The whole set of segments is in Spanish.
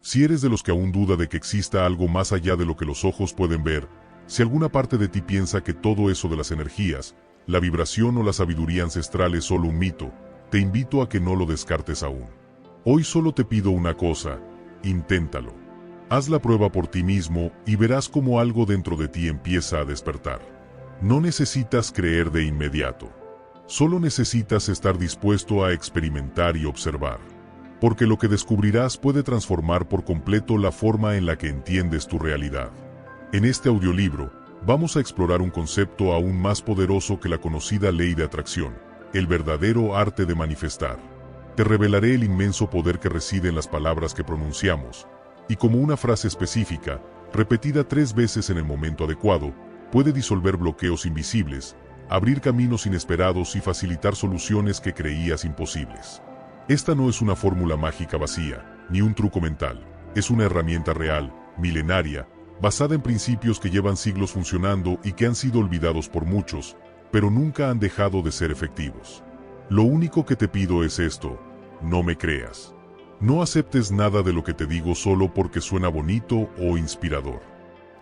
Si eres de los que aún duda de que exista algo más allá de lo que los ojos pueden ver, si alguna parte de ti piensa que todo eso de las energías, la vibración o la sabiduría ancestral es solo un mito, te invito a que no lo descartes aún. Hoy solo te pido una cosa: inténtalo. Haz la prueba por ti mismo y verás cómo algo dentro de ti empieza a despertar. No necesitas creer de inmediato. Solo necesitas estar dispuesto a experimentar y observar. Porque lo que descubrirás puede transformar por completo la forma en la que entiendes tu realidad. En este audiolibro, vamos a explorar un concepto aún más poderoso que la conocida ley de atracción: el verdadero arte de manifestar. Te revelaré el inmenso poder que reside en las palabras que pronunciamos, y cómo una frase específica, repetida 3 veces en el momento adecuado, puede disolver bloqueos invisibles, abrir caminos inesperados y facilitar soluciones que creías imposibles. Esta no es una fórmula mágica vacía, ni un truco mental. Es una herramienta real, milenaria, basada en principios que llevan siglos funcionando y que han sido olvidados por muchos, pero nunca han dejado de ser efectivos. Lo único que te pido es esto: no me creas. No aceptes nada de lo que te digo solo porque suena bonito o inspirador.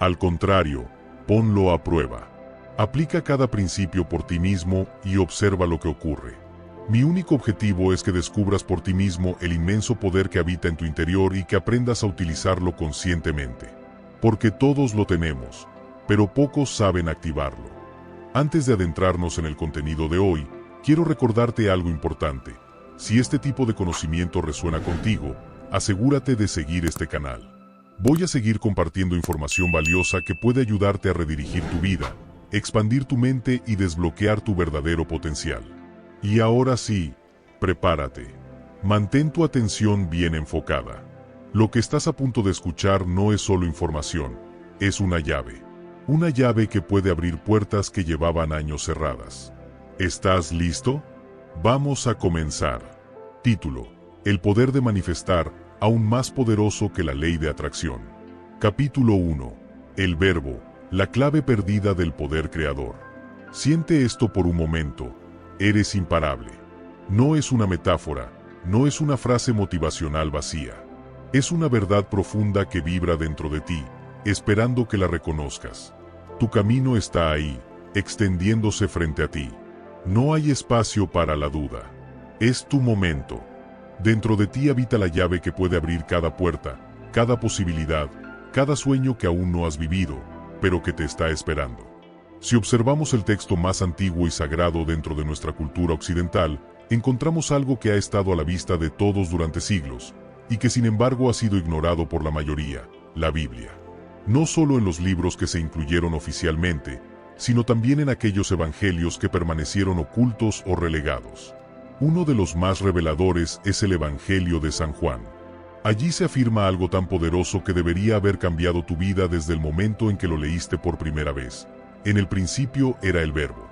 Al contrario, ponlo a prueba. Aplica cada principio por ti mismo y observa lo que ocurre. Mi único objetivo es que descubras por ti mismo el inmenso poder que habita en tu interior y que aprendas a utilizarlo conscientemente. Porque todos lo tenemos, pero pocos saben activarlo. Antes de adentrarnos en el contenido de hoy, quiero recordarte algo importante. Si este tipo de conocimiento resuena contigo, asegúrate de seguir este canal. Voy a seguir compartiendo información valiosa que puede ayudarte a redirigir tu vida, expandir tu mente y desbloquear tu verdadero potencial. Y ahora sí, prepárate. Mantén tu atención bien enfocada. Lo que estás a punto de escuchar no es solo información, es una llave. Una llave que puede abrir puertas que llevaban años cerradas. ¿Estás listo? Vamos a comenzar. Título: El poder de manifestar, aún más poderoso que la ley de atracción. Capítulo 1. El verbo, la clave perdida del poder creador. Siente esto por un momento. Eres imparable. No es una metáfora, no es una frase motivacional vacía. Es una verdad profunda que vibra dentro de ti, esperando que la reconozcas. Tu camino está ahí, extendiéndose frente a ti. No hay espacio para la duda. Es tu momento. Dentro de ti habita la llave que puede abrir cada puerta, cada posibilidad, cada sueño que aún no has vivido, pero que te está esperando. Si observamos el texto más antiguo y sagrado dentro de nuestra cultura occidental, encontramos algo que ha estado a la vista de todos durante siglos, y que sin embargo ha sido ignorado por la mayoría: la Biblia. No solo en los libros que se incluyeron oficialmente, sino también en aquellos evangelios que permanecieron ocultos o relegados. Uno de los más reveladores es el Evangelio de San Juan. Allí se afirma algo tan poderoso que debería haber cambiado tu vida desde el momento en que lo leíste por primera vez. En el principio era el Verbo,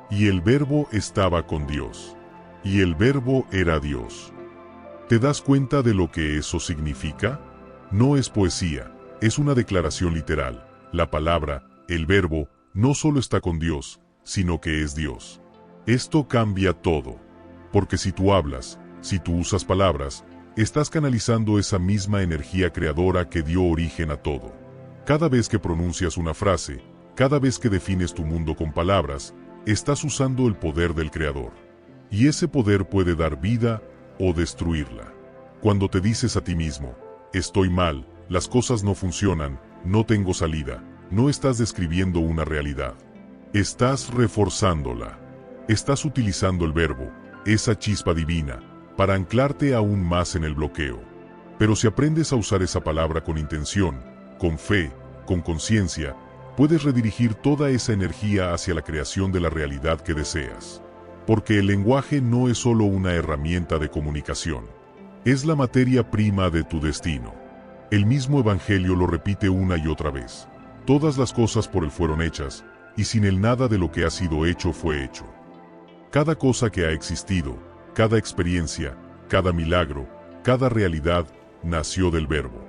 y el Verbo estaba con Dios, y el Verbo era Dios. ¿Te das cuenta de lo que eso significa? No es poesía, es una declaración literal. La palabra, el Verbo, no solo está con Dios, sino que es Dios. Esto cambia todo, porque si tú hablas, si tú usas palabras, estás canalizando esa misma energía creadora que dio origen a todo. Cada vez que pronuncias una frase, cada vez que defines tu mundo con palabras, estás usando el poder del Creador. Y ese poder puede dar vida o destruirla. Cuando te dices a ti mismo: estoy mal, las cosas no funcionan, no tengo salida, no estás describiendo una realidad. Estás reforzándola. Estás utilizando el verbo, esa chispa divina, para anclarte aún más en el bloqueo. Pero si aprendes a usar esa palabra con intención, con fe, con conciencia, puedes redirigir toda esa energía hacia la creación de la realidad que deseas. Porque el lenguaje no es solo una herramienta de comunicación. Es la materia prima de tu destino. El mismo Evangelio lo repite una y otra vez. Todas las cosas por él fueron hechas, y sin él nada de lo que ha sido hecho fue hecho. Cada cosa que ha existido, cada experiencia, cada milagro, cada realidad, nació del Verbo.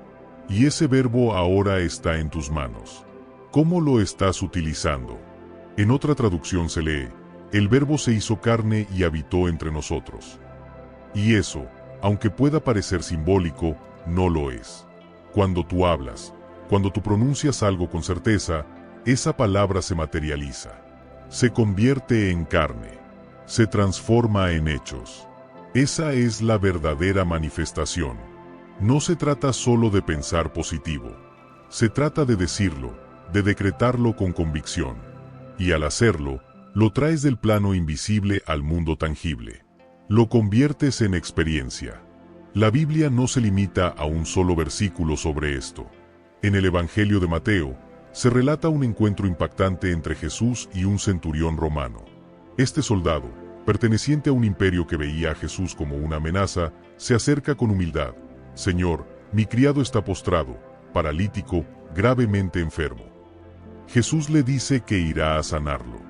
Y ese Verbo ahora está en tus manos. ¿Cómo lo estás utilizando? En otra traducción se lee: el Verbo se hizo carne y habitó entre nosotros. Y eso, aunque pueda parecer simbólico, no lo es. Cuando tú hablas, cuando tú pronuncias algo con certeza, esa palabra se materializa. Se convierte en carne. Se transforma en hechos. Esa es la verdadera manifestación. No se trata solo de pensar positivo. Se trata de decirlo, de decretarlo con convicción. Y al hacerlo, lo traes del plano invisible al mundo tangible. Lo conviertes en experiencia. La Biblia no se limita a un solo versículo sobre esto. En el Evangelio de Mateo, se relata un encuentro impactante entre Jesús y un centurión romano. Este soldado, perteneciente a un imperio que veía a Jesús como una amenaza, se acerca con humildad. «Señor, mi criado está postrado, paralítico, gravemente enfermo». Jesús le dice que irá a sanarlo.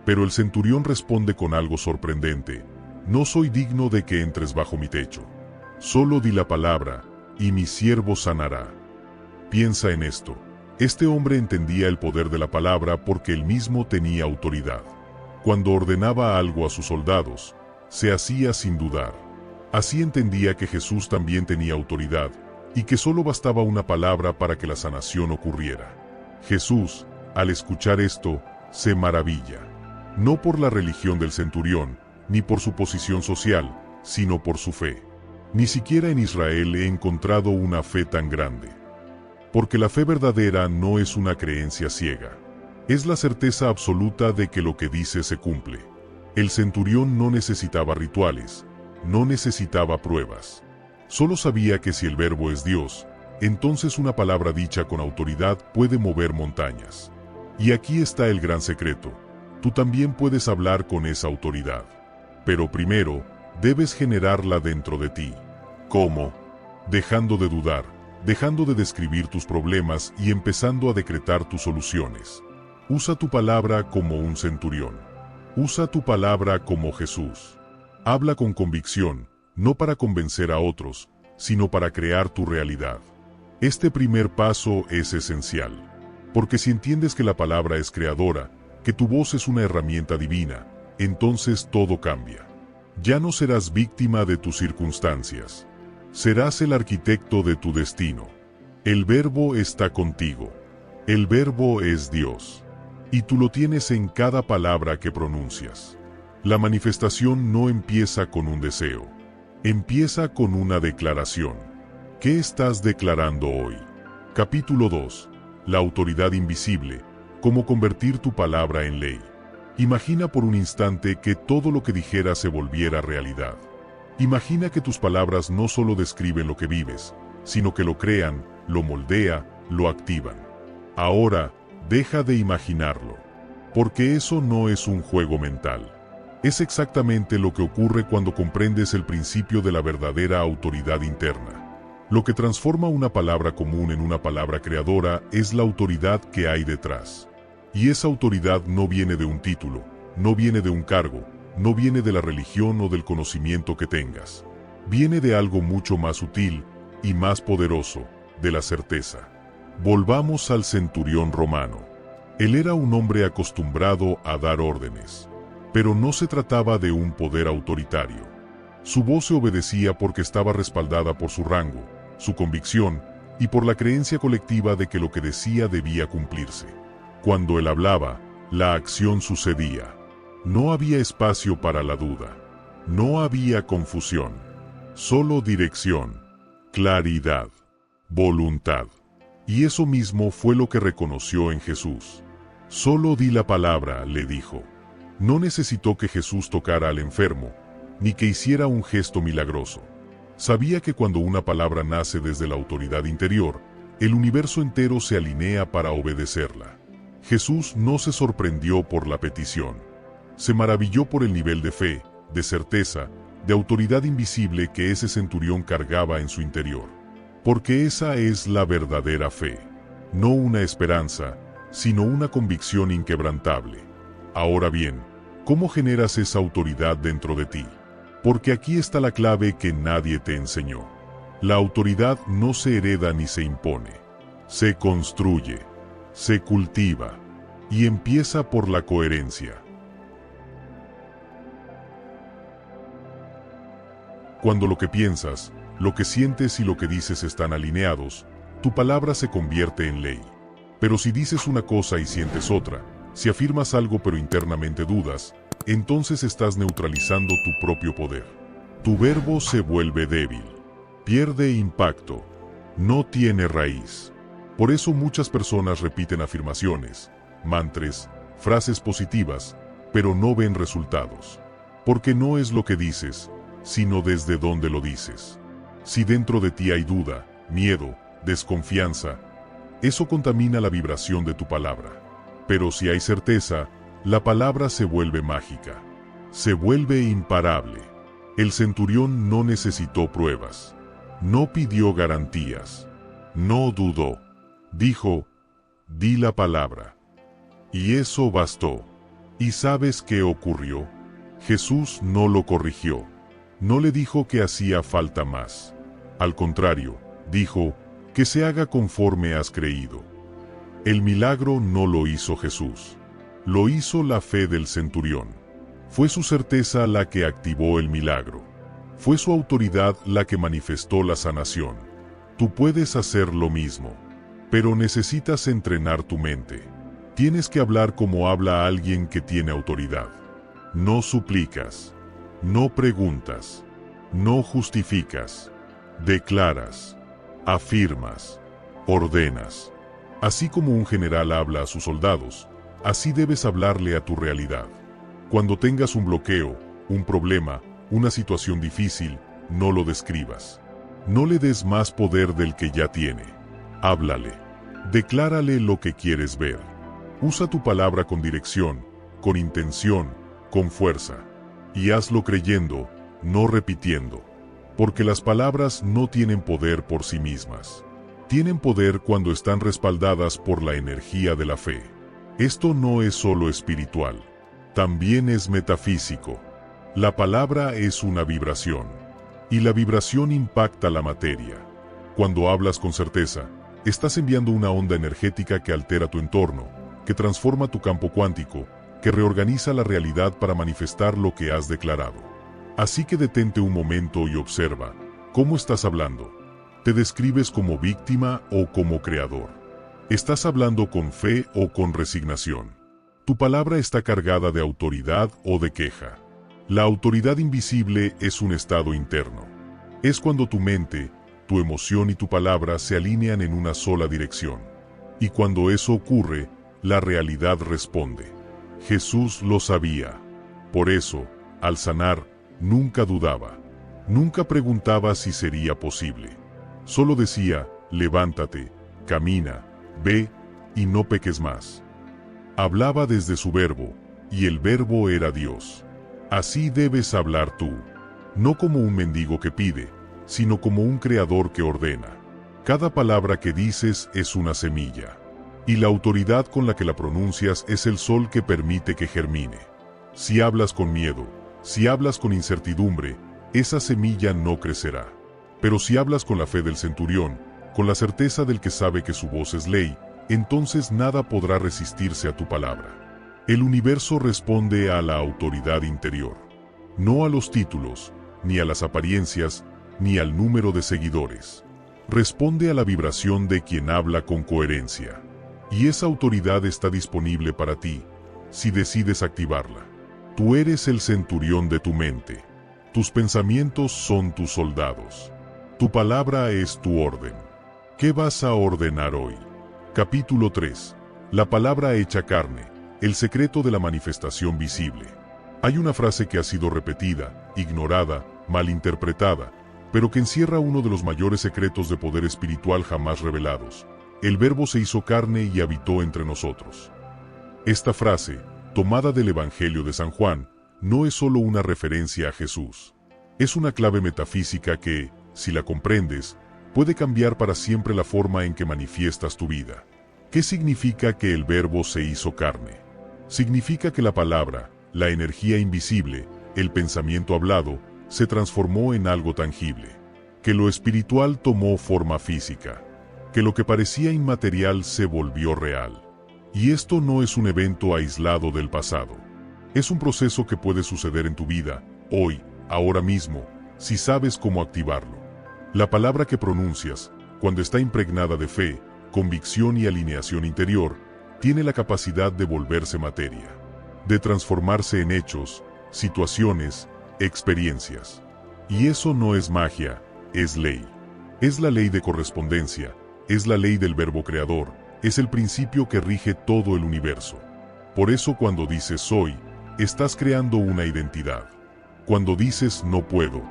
Pero el centurión responde con algo sorprendente: «No soy digno de que entres bajo mi techo. Solo di la palabra, y mi siervo sanará». Piensa en esto. Este hombre entendía el poder de la palabra porque él mismo tenía autoridad. Cuando ordenaba algo a sus soldados, se hacía sin dudar. Así entendía que Jesús también tenía autoridad, y que solo bastaba una palabra para que la sanación ocurriera. Jesús, al escuchar esto, se maravilla. No por la religión del centurión, ni por su posición social, sino por su fe. Ni siquiera en Israel he encontrado una fe tan grande. Porque la fe verdadera no es una creencia ciega. Es la certeza absoluta de que lo que dice se cumple. El centurión no necesitaba rituales, no necesitaba pruebas. Solo sabía que si el verbo es Dios, entonces una palabra dicha con autoridad puede mover montañas. Y aquí está el gran secreto. Tú también puedes hablar con esa autoridad. Pero primero, debes generarla dentro de ti. ¿Cómo? Dejando de dudar, dejando de describir tus problemas y empezando a decretar tus soluciones. Usa tu palabra como un centurión. Usa tu palabra como Jesús. Habla con convicción, no para convencer a otros, sino para crear tu realidad. Este primer paso es esencial, porque si entiendes que la palabra es creadora, que tu voz es una herramienta divina, entonces todo cambia. Ya no serás víctima de tus circunstancias. Serás el arquitecto de tu destino. El verbo está contigo. El verbo es Dios. Y tú lo tienes en cada palabra que pronuncias. La manifestación no empieza con un deseo. Empieza con una declaración. ¿Qué estás declarando hoy? Capítulo 2. La autoridad invisible. Cómo convertir tu palabra en ley. Imagina por un instante que todo lo que dijeras se volviera realidad. Imagina que tus palabras no solo describen lo que vives, sino que lo crean, lo moldean, lo activan. Ahora, deja de imaginarlo. Porque eso no es un juego mental. Es exactamente lo que ocurre cuando comprendes el principio de la verdadera autoridad interna. Lo que transforma una palabra común en una palabra creadora es la autoridad que hay detrás. Y esa autoridad no viene de un título, no viene de un cargo, no viene de la religión o del conocimiento que tengas. Viene de algo mucho más sutil y más poderoso, de la certeza. Volvamos al centurión romano. Él era un hombre acostumbrado a dar órdenes. Pero no se trataba de un poder autoritario. Su voz se obedecía porque estaba respaldada por su rango, su convicción y por la creencia colectiva de que lo que decía debía cumplirse. Cuando él hablaba, la acción sucedía. No había espacio para la duda. No había confusión. Solo dirección, claridad, voluntad. Y eso mismo fue lo que reconoció en Jesús. Solo di la palabra, le dijo. No necesitó que Jesús tocara al enfermo, ni que hiciera un gesto milagroso. Sabía que cuando una palabra nace desde la autoridad interior, el universo entero se alinea para obedecerla. Jesús no se sorprendió por la petición. Se maravilló por el nivel de fe, de certeza, de autoridad invisible que ese centurión cargaba en su interior. Porque esa es la verdadera fe. No una esperanza, sino una convicción inquebrantable. Ahora bien, ¿cómo generas esa autoridad dentro de ti? Porque aquí está la clave que nadie te enseñó. La autoridad no se hereda ni se impone. Se construye, se cultiva, y empieza por la coherencia. Cuando lo que piensas, lo que sientes y lo que dices están alineados, tu palabra se convierte en ley. Pero si dices una cosa y sientes otra, si afirmas algo pero internamente dudas, entonces estás neutralizando tu propio poder. Tu verbo se vuelve débil, pierde impacto, no tiene raíz. Por eso muchas personas repiten afirmaciones, mantras, frases positivas, pero no ven resultados. Porque no es lo que dices, sino desde dónde lo dices. Si dentro de ti hay duda, miedo, desconfianza, eso contamina la vibración de tu palabra. Pero si hay certeza, la palabra se vuelve mágica, se vuelve imparable. El centurión no necesitó pruebas, no pidió garantías, no dudó. Dijo, di la palabra. Y eso bastó. ¿Y sabes qué ocurrió? Jesús no lo corrigió. No le dijo que hacía falta más. Al contrario, dijo, que se haga conforme has creído. El milagro no lo hizo Jesús. Lo hizo la fe del centurión. Fue su certeza la que activó el milagro. Fue su autoridad la que manifestó la sanación. Tú puedes hacer lo mismo. Pero necesitas entrenar tu mente. Tienes que hablar como habla alguien que tiene autoridad. No suplicas. No preguntas. No justificas. Declaras. Afirmas. Ordenas. Así como un general habla a sus soldados, así debes hablarle a tu realidad. Cuando tengas un bloqueo, un problema, una situación difícil, no lo describas. No le des más poder del que ya tiene. Háblale. Declárale lo que quieres ver. Usa tu palabra con dirección, con intención, con fuerza. Y hazlo creyendo, no repitiendo. Porque las palabras no tienen poder por sí mismas. Tienen poder cuando están respaldadas por la energía de la fe. Esto no es solo espiritual, también es metafísico. La palabra es una vibración, y la vibración impacta la materia. Cuando hablas con certeza, estás enviando una onda energética que altera tu entorno, que transforma tu campo cuántico, que reorganiza la realidad para manifestar lo que has declarado. Así que detente un momento y observa, ¿cómo estás hablando? ¿Te describes como víctima o como creador? ¿Estás hablando con fe o con resignación? Tu palabra está cargada de autoridad o de queja. La autoridad invisible es un estado interno. Es cuando tu mente, tu emoción y tu palabra se alinean en una sola dirección. Y cuando eso ocurre, la realidad responde. Jesús lo sabía. Por eso, al sanar, nunca dudaba. Nunca preguntaba si sería posible. Solo decía, levántate, camina, ve, y no peques más. Hablaba desde su verbo, y el verbo era Dios. Así debes hablar tú. No como un mendigo que pide, sino como un creador que ordena. Cada palabra que dices es una semilla. Y la autoridad con la que la pronuncias es el sol que permite que germine. Si hablas con miedo, si hablas con incertidumbre, esa semilla no crecerá. Pero si hablas con la fe del centurión, con la certeza del que sabe que su voz es ley, entonces nada podrá resistirse a tu palabra. El universo responde a la autoridad interior, no a los títulos, ni a las apariencias, ni al número de seguidores. Responde a la vibración de quien habla con coherencia. Y esa autoridad está disponible para ti, si decides activarla. Tú eres el centurión de tu mente. Tus pensamientos son tus soldados. Tu palabra es tu orden. ¿Qué vas a ordenar hoy? Capítulo 3. La palabra hecha carne, el secreto de la manifestación visible. Hay una frase que ha sido repetida, ignorada, malinterpretada, pero que encierra uno de los mayores secretos de poder espiritual jamás revelados. El Verbo se hizo carne y habitó entre nosotros. Esta frase, tomada del Evangelio de San Juan, no es solo una referencia a Jesús. Es una clave metafísica que, si la comprendes, puede cambiar para siempre la forma en que manifiestas tu vida. ¿Qué significa que el Verbo se hizo carne? Significa que la palabra, la energía invisible, el pensamiento hablado, se transformó en algo tangible. Que lo espiritual tomó forma física. Que lo que parecía inmaterial se volvió real. Y esto no es un evento aislado del pasado. Es un proceso que puede suceder en tu vida, hoy, ahora mismo, si sabes cómo activarlo. La palabra que pronuncias, cuando está impregnada de fe, convicción y alineación interior, tiene la capacidad de volverse materia, de transformarse en hechos, situaciones, experiencias. Y eso no es magia, es ley. Es la ley de correspondencia, es la ley del verbo creador, es el principio que rige todo el universo. Por eso cuando dices soy, estás creando una identidad. Cuando dices no puedo,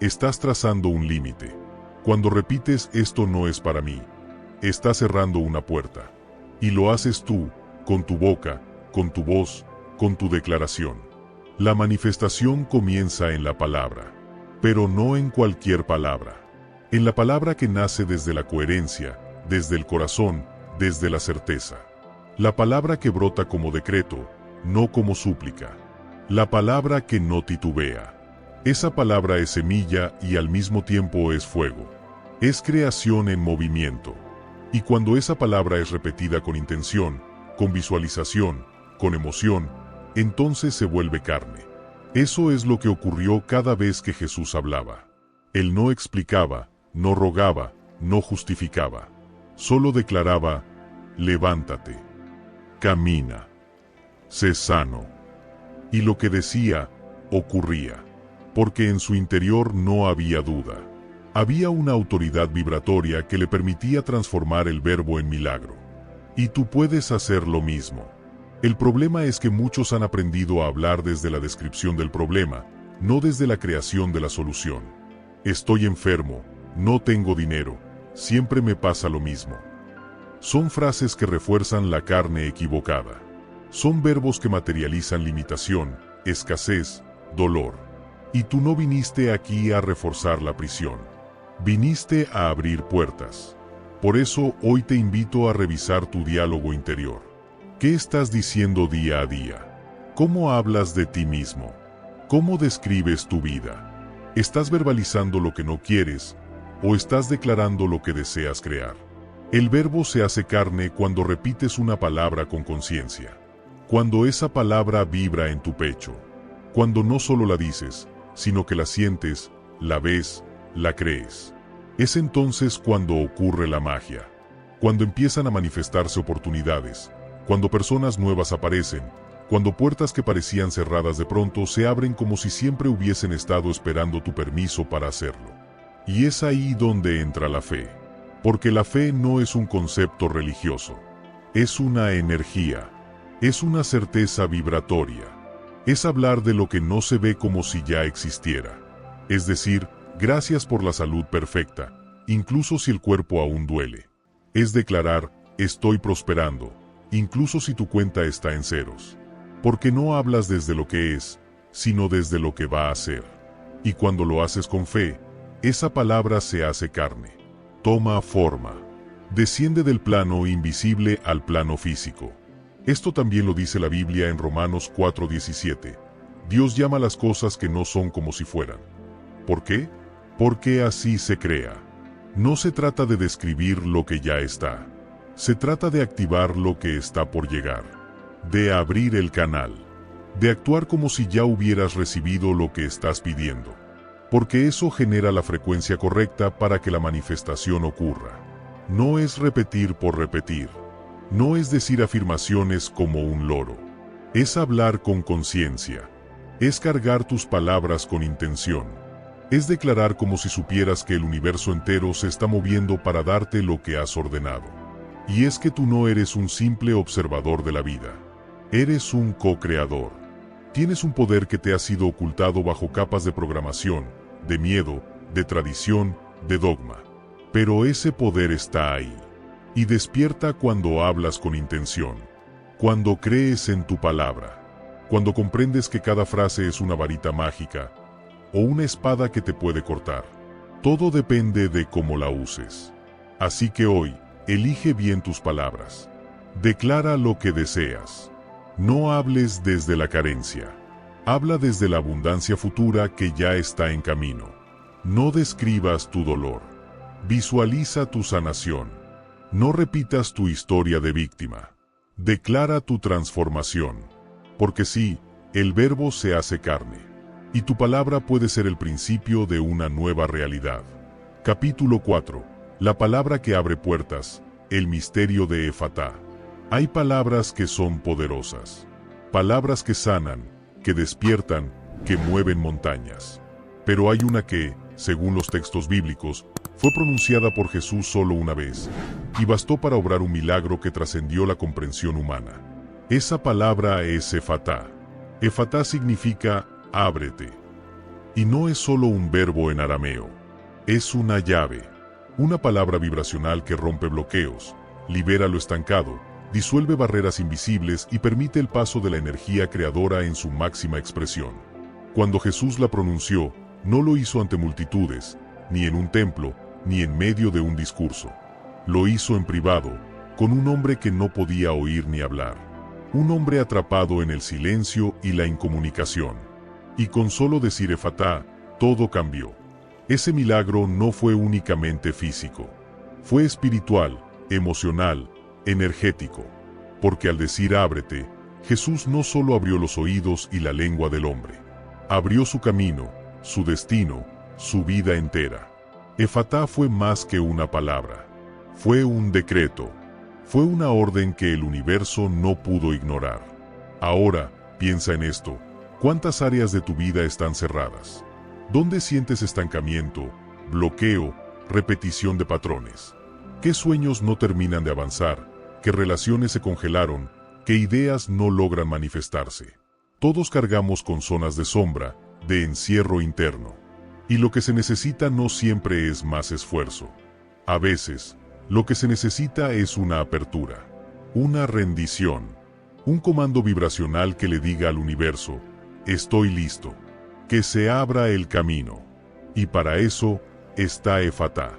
estás trazando un límite. Cuando repites esto no es para mí, estás cerrando una puerta. Y lo haces tú, con tu boca, con tu voz, con tu declaración. La manifestación comienza en la palabra, pero no en cualquier palabra. En la palabra que nace desde la coherencia, desde el corazón, desde la certeza. La palabra que brota como decreto, no como súplica. La palabra que no titubea. Esa palabra es semilla y al mismo tiempo es fuego. Es creación en movimiento. Y cuando esa palabra es repetida con intención, con visualización, con emoción, entonces se vuelve carne. Eso es lo que ocurrió cada vez que Jesús hablaba. Él no explicaba, no rogaba, no justificaba. Solo declaraba, levántate, camina, sé sano. Y lo que decía, ocurría. Porque en su interior no había duda. Había una autoridad vibratoria que le permitía transformar el verbo en milagro. Y tú puedes hacer lo mismo. El problema es que muchos han aprendido a hablar desde la descripción del problema, no desde la creación de la solución. Estoy enfermo, no tengo dinero, siempre me pasa lo mismo. Son frases que refuerzan la carne equivocada. Son verbos que materializan limitación, escasez, dolor. Y tú no viniste aquí a reforzar la prisión. Viniste a abrir puertas. Por eso hoy te invito a revisar tu diálogo interior. ¿Qué estás diciendo día a día? ¿Cómo hablas de ti mismo? ¿Cómo describes tu vida? ¿Estás verbalizando lo que no quieres o estás declarando lo que deseas crear? El verbo se hace carne cuando repites una palabra con conciencia. Cuando esa palabra vibra en tu pecho. Cuando no solo la dices, sino que la sientes, la ves, la crees. Es entonces cuando ocurre la magia. Cuando empiezan a manifestarse oportunidades. Cuando personas nuevas aparecen. Cuando puertas que parecían cerradas de pronto se abren como si siempre hubiesen estado esperando tu permiso para hacerlo. Y es ahí donde entra la fe. Porque la fe no es un concepto religioso. Es una energía. Es una certeza vibratoria. Es hablar de lo que no se ve como si ya existiera. Es decir, gracias por la salud perfecta, incluso si el cuerpo aún duele. Es declarar, estoy prosperando, incluso si tu cuenta está en ceros. Porque no hablas desde lo que es, sino desde lo que va a ser. Y cuando lo haces con fe, esa palabra se hace carne. Toma forma. Desciende del plano invisible al plano físico. Esto también lo dice la Biblia en Romanos 4:17. Dios llama las cosas que no son como si fueran. ¿Por qué? Porque así se crea. No se trata de describir lo que ya está. Se trata de activar lo que está por llegar. De abrir el canal. De actuar como si ya hubieras recibido lo que estás pidiendo. Porque eso genera la frecuencia correcta para que la manifestación ocurra. No es repetir por repetir. No es decir afirmaciones como un loro. Es hablar con conciencia. Es cargar tus palabras con intención. Es declarar como si supieras que el universo entero se está moviendo para darte lo que has ordenado. Y es que tú no eres un simple observador de la vida. Eres un co-creador. Tienes un poder que te ha sido ocultado bajo capas de programación, de miedo, de tradición, de dogma. Pero ese poder está ahí. Y despierta cuando hablas con intención. Cuando crees en tu palabra. Cuando comprendes que cada frase es una varita mágica o una espada que te puede cortar. Todo depende de cómo la uses. Así que hoy, elige bien tus palabras. Declara lo que deseas. No hables desde la carencia. Habla desde la abundancia futura que ya está en camino. No describas tu dolor. Visualiza tu sanación. No repitas tu historia de víctima. Declara tu transformación. Porque sí, el verbo se hace carne. Y tu palabra puede ser el principio de una nueva realidad. Capítulo 4. La palabra que abre puertas, el misterio de Efatá. Hay palabras que son poderosas. Palabras que sanan, que despiertan, que mueven montañas. Pero hay una que, según los textos bíblicos, fue pronunciada por Jesús solo una vez, y bastó para obrar un milagro que trascendió la comprensión humana. Esa palabra es Efatá. Efatá significa ábrete. Y no es solo un verbo en arameo. Es una llave. Una palabra vibracional que rompe bloqueos, libera lo estancado, disuelve barreras invisibles y permite el paso de la energía creadora en su máxima expresión. Cuando Jesús la pronunció, no lo hizo ante multitudes, ni en un templo, ni en medio de un discurso. Lo hizo en privado, con un hombre que no podía oír ni hablar. Un hombre atrapado en el silencio y la incomunicación. Y con solo decir Efatá, todo cambió. Ese milagro no fue únicamente físico. Fue espiritual, emocional, energético. Porque al decir ábrete, Jesús no solo abrió los oídos y la lengua del hombre. Abrió su camino, su destino, su vida entera. Efatá fue más que una palabra. Fue un decreto. Fue una orden que el universo no pudo ignorar. Ahora, piensa en esto. ¿Cuántas áreas de tu vida están cerradas? ¿Dónde sientes estancamiento, bloqueo, repetición de patrones? ¿Qué sueños no terminan de avanzar? ¿Qué relaciones se congelaron? ¿Qué ideas no logran manifestarse? Todos cargamos con zonas de sombra, de encierro interno. Y lo que se necesita no siempre es más esfuerzo. A veces, lo que se necesita es una apertura, una rendición, un comando vibracional que le diga al universo, estoy listo, que se abra el camino. Y para eso, está Efatá.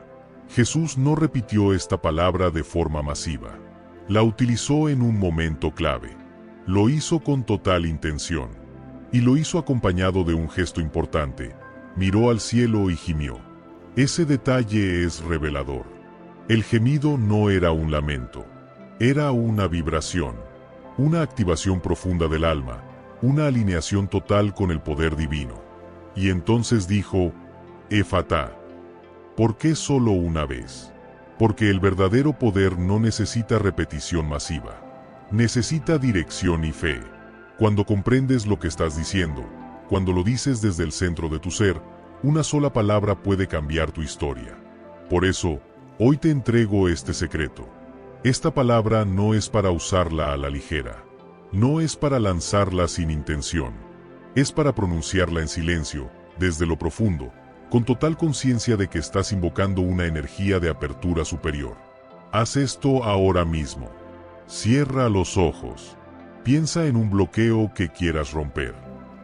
Jesús no repitió esta palabra de forma masiva. La utilizó en un momento clave. Lo hizo con total intención. Y lo hizo acompañado de un gesto importante. Miró al cielo y gimió. Ese detalle es revelador. El gemido no era un lamento. Era una vibración. Una activación profunda del alma. Una alineación total con el poder divino. Y entonces dijo, Efatá. ¿Por qué solo una vez? Porque el verdadero poder no necesita repetición masiva. Necesita dirección y fe. Cuando comprendes lo que estás diciendo, cuando lo dices desde el centro de tu ser, una sola palabra puede cambiar tu historia. Por eso, hoy te entrego este secreto. Esta palabra no es para usarla a la ligera. No es para lanzarla sin intención. Es para pronunciarla en silencio, desde lo profundo, con total conciencia de que estás invocando una energía de apertura superior. Haz esto ahora mismo. Cierra los ojos. Piensa en un bloqueo que quieras romper.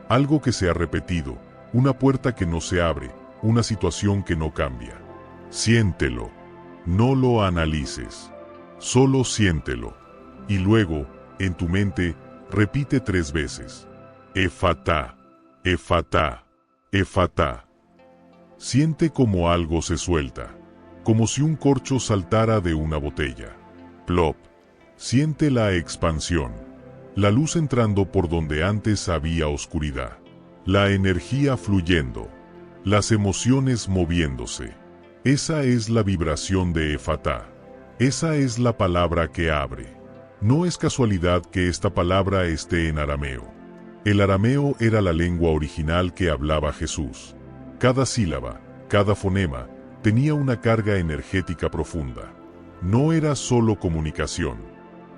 Algo que se ha repetido, una puerta que no se abre, una situación que no cambia. Siéntelo. No lo analices. Solo siéntelo. Y luego, en tu mente, repite 3 veces. Efatá, Efatá, Efatá. Siente como algo se suelta, como si un corcho saltara de una botella. Plop. Siente la expansión, la luz entrando por donde antes había oscuridad, la energía fluyendo, las emociones moviéndose. Esa es la vibración de Efatá. Esa es la palabra que abre. No es casualidad que esta palabra esté en arameo. El arameo era la lengua original que hablaba Jesús. Cada sílaba, cada fonema, tenía una carga energética profunda. No era solo comunicación,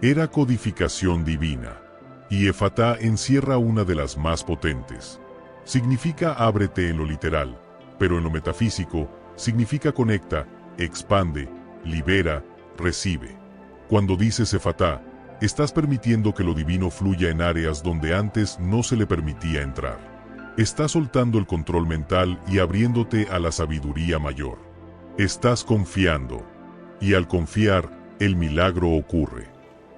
era codificación divina. Y Efatá encierra una de las más potentes. Significa ábrete en lo literal, pero en lo metafísico, significa conecta, expande, libera, recibe. Cuando dices Efatá, estás permitiendo que lo divino fluya en áreas donde antes no se le permitía entrar. Estás soltando el control mental y abriéndote a la sabiduría mayor. Estás confiando. Y al confiar, el milagro ocurre.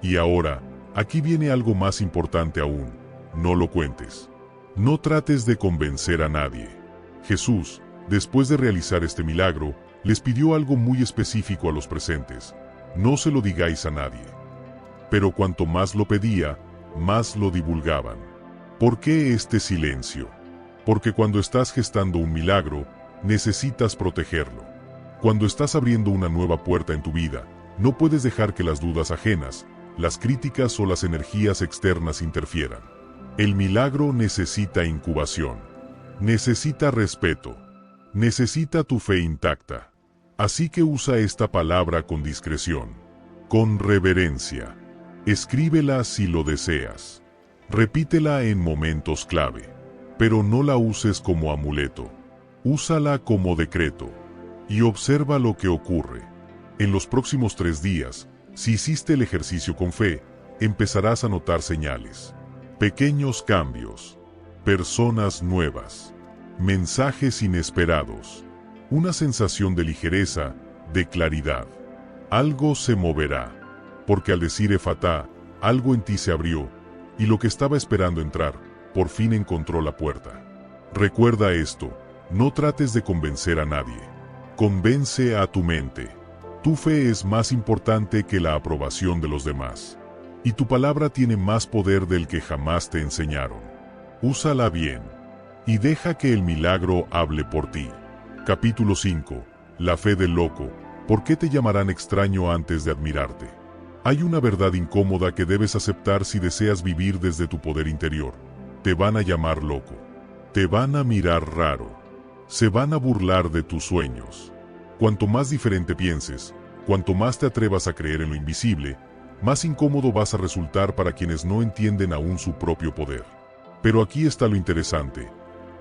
Y ahora, aquí viene algo más importante aún. No lo cuentes. No trates de convencer a nadie. Jesús, después de realizar este milagro, les pidió algo muy específico a los presentes. No se lo digáis a nadie. Pero cuanto más lo pedía, más lo divulgaban. ¿Por qué este silencio? Porque cuando estás gestando un milagro, necesitas protegerlo. Cuando estás abriendo una nueva puerta en tu vida, no puedes dejar que las dudas ajenas, las críticas o las energías externas interfieran. El milagro necesita incubación. Necesita respeto. Necesita tu fe intacta. Así que usa esta palabra con discreción, con reverencia. Escríbela si lo deseas. Repítela en momentos clave, pero no la uses como amuleto. Úsala como decreto. Y observa lo que ocurre. En los próximos 3 días, si hiciste el ejercicio con fe, empezarás a notar señales. Pequeños cambios. Personas nuevas. Mensajes inesperados. Una sensación de ligereza, de claridad. Algo se moverá. Porque al decir Efatá, algo en ti se abrió, y lo que estaba esperando entrar, por fin encontró la puerta. Recuerda esto, no trates de convencer a nadie. Convence a tu mente. Tu fe es más importante que la aprobación de los demás. Y tu palabra tiene más poder del que jamás te enseñaron. Úsala bien. Y deja que el milagro hable por ti. Capítulo 5. La fe del loco. ¿Por qué te llamarán extraño antes de admirarte? Hay una verdad incómoda que debes aceptar si deseas vivir desde tu poder interior. Te van a llamar loco. Te van a mirar raro. Se van a burlar de tus sueños. Cuanto más diferente pienses, cuanto más te atrevas a creer en lo invisible, más incómodo vas a resultar para quienes no entienden aún su propio poder. Pero aquí está lo interesante.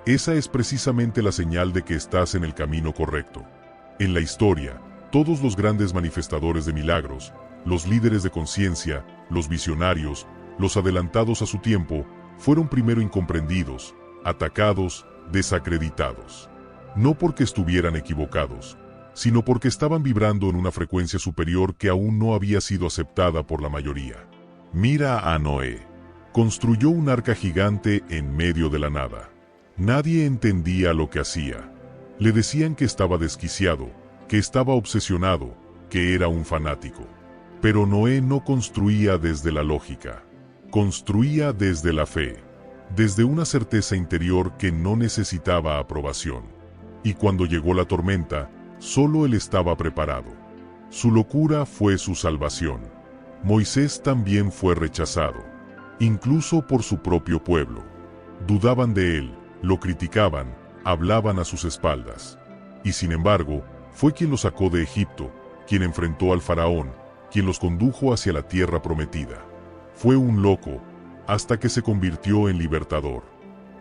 Esa es precisamente la señal de que estás en el camino correcto. En la historia, todos los grandes manifestadores de milagros, los líderes de conciencia, los visionarios, los adelantados a su tiempo, fueron primero incomprendidos, atacados, desacreditados. No porque estuvieran equivocados, sino porque estaban vibrando en una frecuencia superior que aún no había sido aceptada por la mayoría. Mira a Noé. Construyó un arca gigante en medio de la nada. Nadie entendía lo que hacía. Le decían que estaba desquiciado, que estaba obsesionado, que era un fanático. Pero Noé no construía desde la lógica. Construía desde la fe, desde una certeza interior que no necesitaba aprobación. Y cuando llegó la tormenta, solo él estaba preparado. Su locura fue su salvación. Moisés también fue rechazado, incluso por su propio pueblo. Dudaban de él, lo criticaban, hablaban a sus espaldas. Y sin embargo, fue quien los sacó de Egipto, quien enfrentó al faraón, quien los condujo hacia la tierra prometida. Fue un loco, hasta que se convirtió en libertador.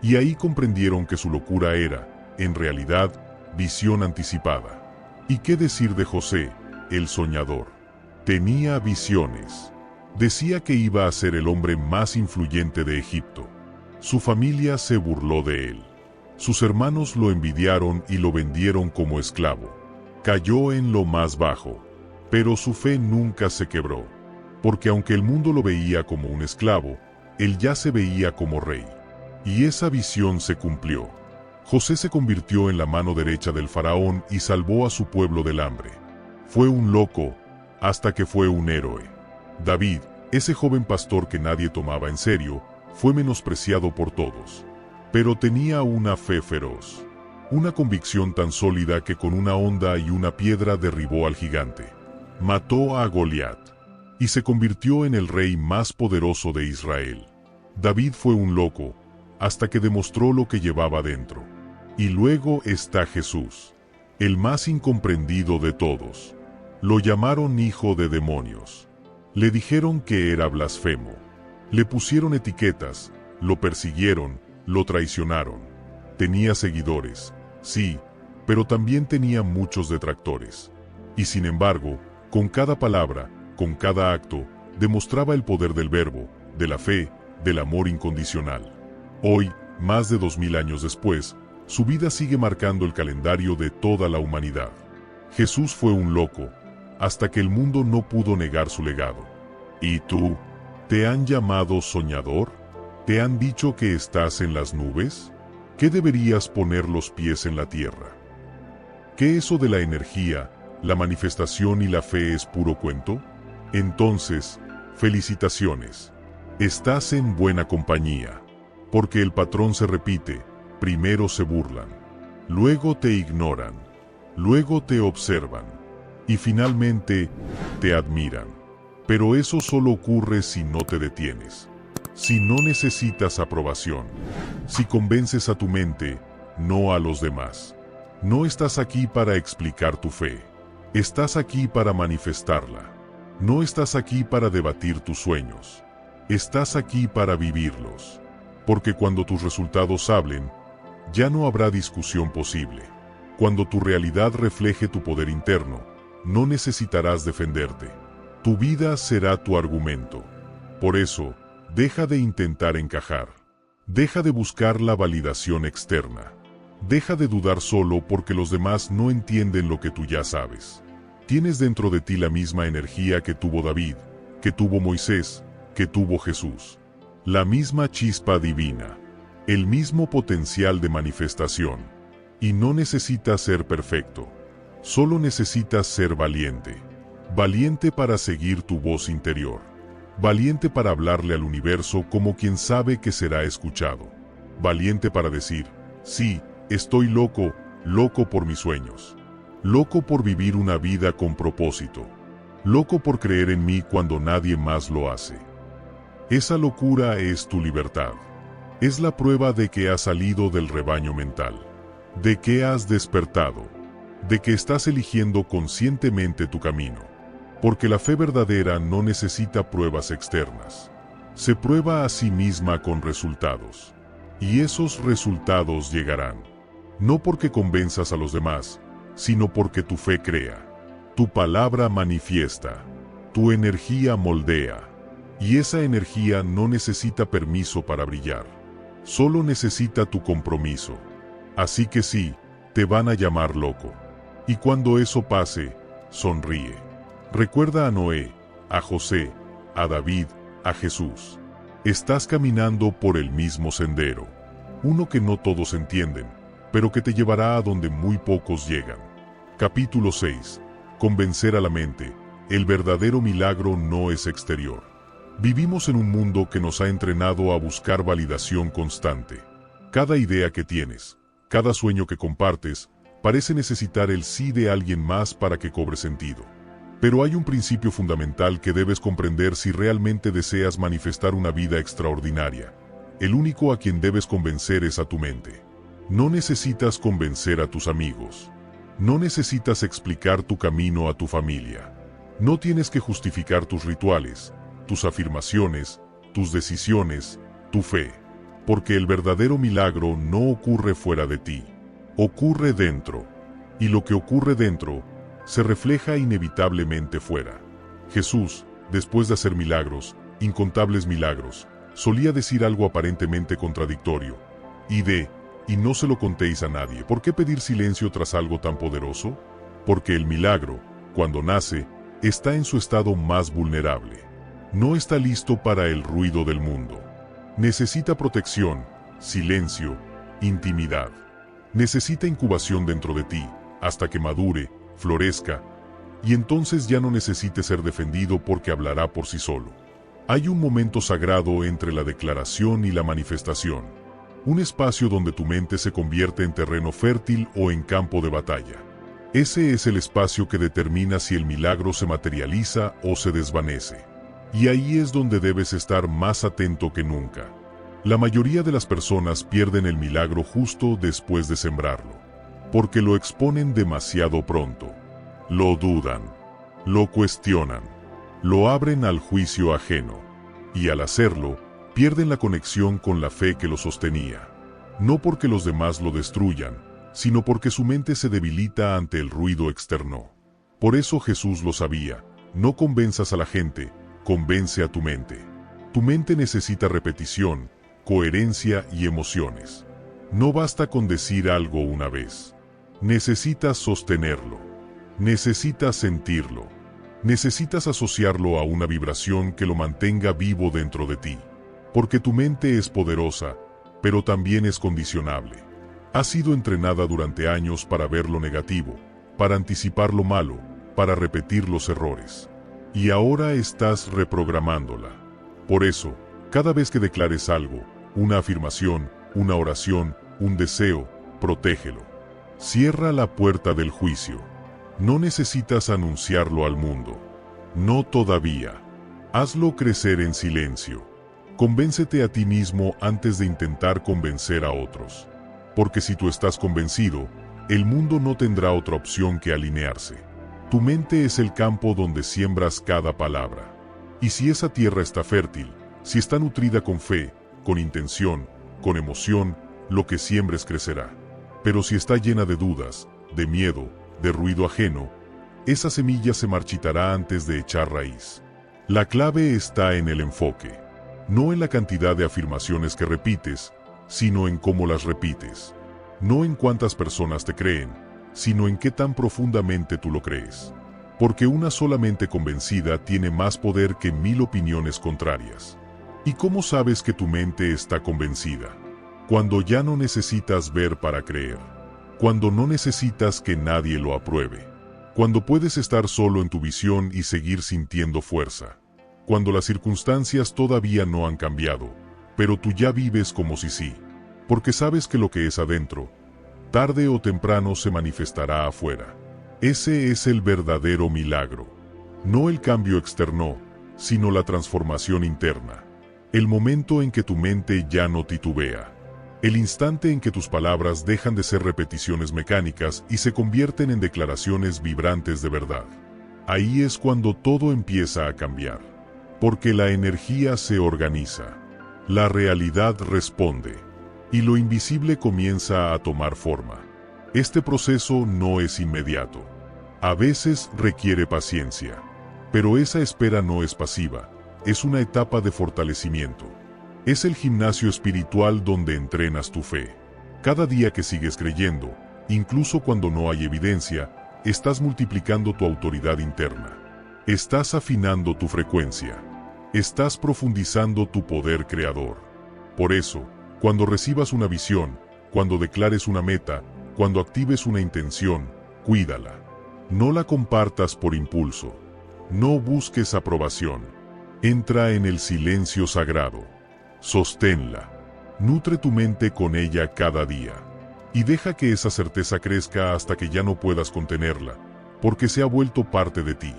Y ahí comprendieron que su locura era, en realidad, visión anticipada. ¿Y qué decir de José, el soñador? Tenía visiones. Decía que iba a ser el hombre más influyente de Egipto. Su familia se burló de él. Sus hermanos lo envidiaron y lo vendieron como esclavo. Cayó en lo más bajo. Pero su fe nunca se quebró. Porque aunque el mundo lo veía como un esclavo, él ya se veía como rey. Y esa visión se cumplió. José se convirtió en la mano derecha del faraón y salvó a su pueblo del hambre. Fue un loco, hasta que fue un héroe. David, ese joven pastor que nadie tomaba en serio, fue menospreciado por todos. Pero tenía una fe feroz. Una convicción tan sólida que con una honda y una piedra derribó al gigante. Mató a Goliat. Y se convirtió en el rey más poderoso de Israel. David fue un loco, hasta que demostró lo que llevaba dentro. Y luego está Jesús, el más incomprendido de todos. Lo llamaron hijo de demonios. Le dijeron que era blasfemo. Le pusieron etiquetas, lo persiguieron, lo traicionaron. Tenía seguidores, sí, pero también tenía muchos detractores. Y sin embargo, con cada palabra, con cada acto, demostraba el poder del verbo, de la fe, del amor incondicional. Hoy, más de 2000 años después, su vida sigue marcando el calendario de toda la humanidad. Jesús fue un loco, hasta que el mundo no pudo negar su legado. ¿Y tú? ¿Te han llamado soñador? ¿Te han dicho que estás en las nubes? ¿Qué deberías poner los pies en la tierra? ¿Qué eso de la energía, la manifestación y la fe es puro cuento? Entonces, felicitaciones. Estás en buena compañía. Porque el patrón se repite, primero se burlan, luego te ignoran, luego te observan y finalmente te admiran. Pero eso solo ocurre si no te detienes, si no necesitas aprobación, si convences a tu mente, no a los demás. No estás aquí para explicar tu fe, estás aquí para manifestarla. No estás aquí para debatir tus sueños, estás aquí para vivirlos. Porque cuando tus resultados hablen, ya no habrá discusión posible. Cuando tu realidad refleje tu poder interno, no necesitarás defenderte. Tu vida será tu argumento. Por eso, deja de intentar encajar. Deja de buscar la validación externa. Deja de dudar solo porque los demás no entienden lo que tú ya sabes. Tienes dentro de ti la misma energía que tuvo David, que tuvo Moisés, que tuvo Jesús. La misma chispa divina. El mismo potencial de manifestación. Y no necesitas ser perfecto. Solo necesitas ser valiente. Valiente para seguir tu voz interior. Valiente para hablarle al universo como quien sabe que será escuchado. Valiente para decir, sí, estoy loco, loco por mis sueños. Loco por vivir una vida con propósito. Loco por creer en mí cuando nadie más lo hace. Esa locura es tu libertad. Es la prueba de que has salido del rebaño mental. De que has despertado. De que estás eligiendo conscientemente tu camino. Porque la fe verdadera no necesita pruebas externas. Se prueba a sí misma con resultados. Y esos resultados llegarán. No porque convenzas a los demás, sino porque tu fe crea. Tu palabra manifiesta. Tu energía moldea. Y esa energía no necesita permiso para brillar. Solo necesita tu compromiso. Así que sí, te van a llamar loco. Y cuando eso pase, sonríe. Recuerda a Noé, a José, a David, a Jesús. Estás caminando por el mismo sendero. Uno que no todos entienden, pero que te llevará a donde muy pocos llegan. Capítulo 6. Convencer a la mente. El verdadero milagro no es exterior. Vivimos en un mundo que nos ha entrenado a buscar validación constante. Cada idea que tienes, cada sueño que compartes, parece necesitar el sí de alguien más para que cobre sentido. Pero hay un principio fundamental que debes comprender si realmente deseas manifestar una vida extraordinaria. El único a quien debes convencer es a tu mente. No necesitas convencer a tus amigos. No necesitas explicar tu camino a tu familia. No tienes que justificar tus rituales, tus afirmaciones, tus decisiones, tu fe. Porque el verdadero milagro no ocurre fuera de ti. Ocurre dentro. Y lo que ocurre dentro se refleja inevitablemente fuera. Jesús, después de hacer milagros, incontables milagros, solía decir algo aparentemente contradictorio. Y no se lo contéis a nadie. ¿Por qué pedir silencio tras algo tan poderoso? Porque el milagro, cuando nace, está en su estado más vulnerable. No está listo para el ruido del mundo. Necesita protección, silencio, intimidad. Necesita incubación dentro de ti, hasta que madure, florezca, y entonces ya no necesite ser defendido porque hablará por sí solo. Hay un momento sagrado entre la declaración y la manifestación. Un espacio donde tu mente se convierte en terreno fértil o en campo de batalla. Ese es el espacio que determina si el milagro se materializa o se desvanece. Y ahí es donde debes estar más atento que nunca. La mayoría de las personas pierden el milagro justo después de sembrarlo, porque lo exponen demasiado pronto. Lo dudan, lo cuestionan, lo abren al juicio ajeno, y al hacerlo, pierden la conexión con la fe que lo sostenía. No porque los demás lo destruyan, sino porque su mente se debilita ante el ruido externo. Por eso Jesús lo sabía: no convenzas a la gente, convence a tu mente. Tu mente necesita repetición, coherencia y emociones. No basta con decir algo una vez. Necesitas sostenerlo. Necesitas sentirlo. Necesitas asociarlo a una vibración que lo mantenga vivo dentro de ti. Porque tu mente es poderosa, pero también es condicionable. Ha sido entrenada durante años para ver lo negativo, para anticipar lo malo, para repetir los errores. Y ahora estás reprogramándola. Por eso, cada vez que declares algo, una afirmación, una oración, un deseo, protégelo. Cierra la puerta del juicio. No necesitas anunciarlo al mundo. No todavía. Hazlo crecer en silencio. Convéncete a ti mismo antes de intentar convencer a otros. Porque si tú estás convencido, el mundo no tendrá otra opción que alinearse. Tu mente es el campo donde siembras cada palabra. Y si esa tierra está fértil, si está nutrida con fe, con intención, con emoción, lo que siembres crecerá. Pero si está llena de dudas, de miedo, de ruido ajeno, esa semilla se marchitará antes de echar raíz. La clave está en el enfoque, no en la cantidad de afirmaciones que repites, sino en cómo las repites. No en cuántas personas te creen, sino en qué tan profundamente tú lo crees. Porque una sola mente convencida tiene más poder que 1000 opiniones contrarias. ¿Y cómo sabes que tu mente está convencida? Cuando ya no necesitas ver para creer. Cuando no necesitas que nadie lo apruebe. Cuando puedes estar solo en tu visión y seguir sintiendo fuerza. Cuando las circunstancias todavía no han cambiado, pero tú ya vives como si sí. Porque sabes que lo que es adentro, tarde o temprano se manifestará afuera. Ese es el verdadero milagro. No el cambio externo, sino la transformación interna. El momento en que tu mente ya no titubea. El instante en que tus palabras dejan de ser repeticiones mecánicas y se convierten en declaraciones vibrantes de verdad. Ahí es cuando todo empieza a cambiar. Porque la energía se organiza. La realidad responde. Y lo invisible comienza a tomar forma. Este proceso no es inmediato. A veces requiere paciencia. Pero esa espera no es pasiva, es una etapa de fortalecimiento. Es el gimnasio espiritual donde entrenas tu fe. Cada día que sigues creyendo, incluso cuando no hay evidencia, estás multiplicando tu autoridad interna. Estás afinando tu frecuencia. Estás profundizando tu poder creador. Por eso, cuando recibas una visión, cuando declares una meta, cuando actives una intención, cuídala. No la compartas por impulso. No busques aprobación. Entra en el silencio sagrado. Sosténla. Nutre tu mente con ella cada día. Y deja que esa certeza crezca hasta que ya no puedas contenerla, porque se ha vuelto parte de ti.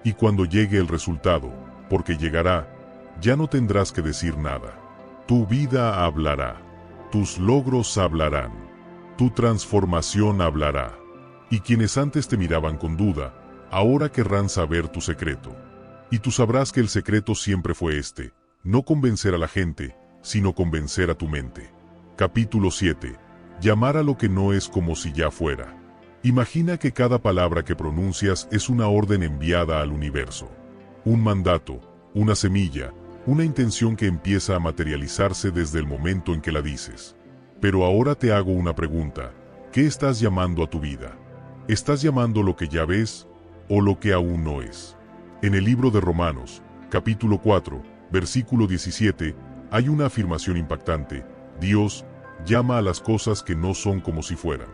Y cuando llegue el resultado, porque llegará, ya no tendrás que decir nada. Tu vida hablará. Tus logros hablarán. Tu transformación hablará. Y quienes antes te miraban con duda, ahora querrán saber tu secreto. Y tú sabrás que el secreto siempre fue este, no convencer a la gente, sino convencer a tu mente. Capítulo 7. Llamar a lo que no es como si ya fuera. Imagina que cada palabra que pronuncias es una orden enviada al universo. Un mandato, una semilla, una intención que empieza a materializarse desde el momento en que la dices. Pero ahora te hago una pregunta. ¿Qué estás llamando a tu vida? ¿Estás llamando lo que ya ves o lo que aún no es? En el libro de Romanos, capítulo 4, versículo 17, hay una afirmación impactante. Dios llama a las cosas que no son como si fueran.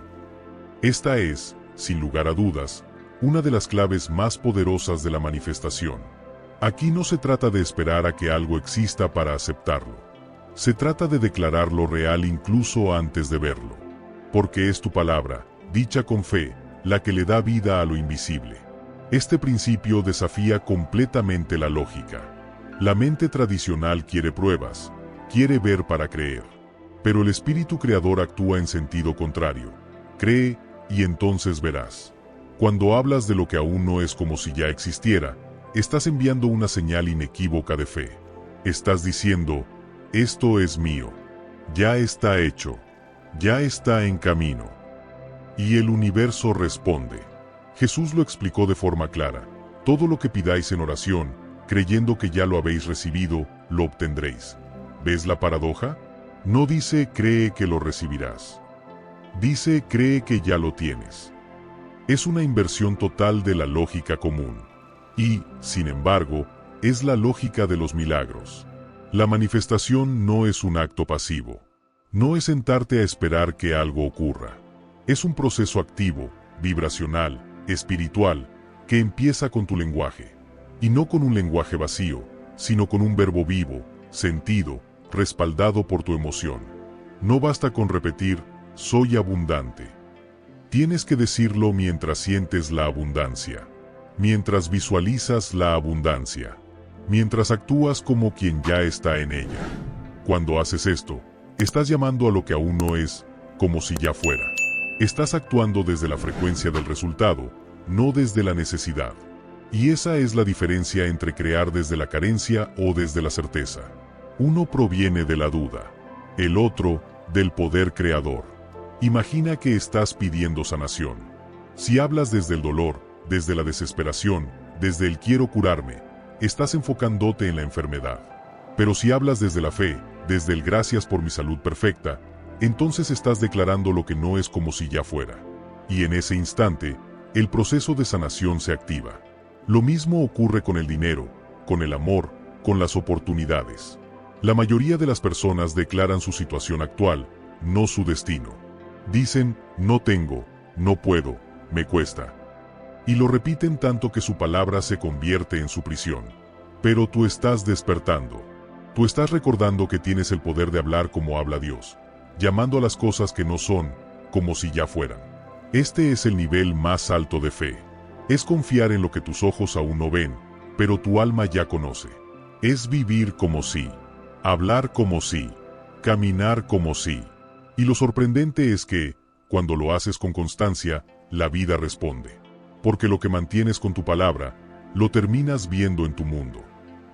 Esta es, sin lugar a dudas, una de las claves más poderosas de la manifestación. Aquí no se trata de esperar a que algo exista para aceptarlo. Se trata de declararlo real incluso antes de verlo. Porque es tu palabra, dicha con fe, la que le da vida a lo invisible. Este principio desafía completamente la lógica. La mente tradicional quiere pruebas, quiere ver para creer. Pero el espíritu creador actúa en sentido contrario. Cree, y entonces verás. Cuando hablas de lo que aún no es como si ya existiera, estás enviando una señal inequívoca de fe. Estás diciendo, esto es mío. Ya está hecho. Ya está en camino. Y el universo responde. Jesús lo explicó de forma clara. Todo lo que pidáis en oración, creyendo que ya lo habéis recibido, lo obtendréis. ¿Ves la paradoja? No dice cree que lo recibirás. Dice cree que ya lo tienes. Es una inversión total de la lógica común. Y, sin embargo, es la lógica de los milagros. La manifestación no es un acto pasivo. No es sentarte a esperar que algo ocurra. Es un proceso activo, vibracional, espiritual, que empieza con tu lenguaje. Y no con un lenguaje vacío, sino con un verbo vivo, sentido, respaldado por tu emoción. No basta con repetir, soy abundante. Tienes que decirlo mientras sientes la abundancia, mientras visualizas la abundancia, mientras actúas como quien ya está en ella. Cuando haces esto, estás llamando a lo que aún no es, como si ya fuera. Estás actuando desde la frecuencia del resultado, no desde la necesidad. Y esa es la diferencia entre crear desde la carencia o desde la certeza. Uno proviene de la duda, el otro, del poder creador. Imagina que estás pidiendo sanación. Si hablas desde el dolor, desde la desesperación, desde el quiero curarme, estás enfocándote en la enfermedad. Pero si hablas desde la fe, desde el gracias por mi salud perfecta, entonces estás declarando lo que no es como si ya fuera. Y en ese instante, el proceso de sanación se activa. Lo mismo ocurre con el dinero, con el amor, con las oportunidades. La mayoría de las personas declaran su situación actual, no su destino. Dicen, no tengo, no puedo, me cuesta. Y lo repiten tanto que su palabra se convierte en su prisión. Pero tú estás despertando. Tú estás recordando que tienes el poder de hablar como habla Dios, llamando a las cosas que no son, como si ya fueran. Este es el nivel más alto de fe. Es confiar en lo que tus ojos aún no ven, pero tu alma ya conoce. Es vivir como si, hablar como si, caminar como si. Y lo sorprendente es que, cuando lo haces con constancia, la vida responde. Porque lo que mantienes con tu palabra, lo terminas viendo en tu mundo.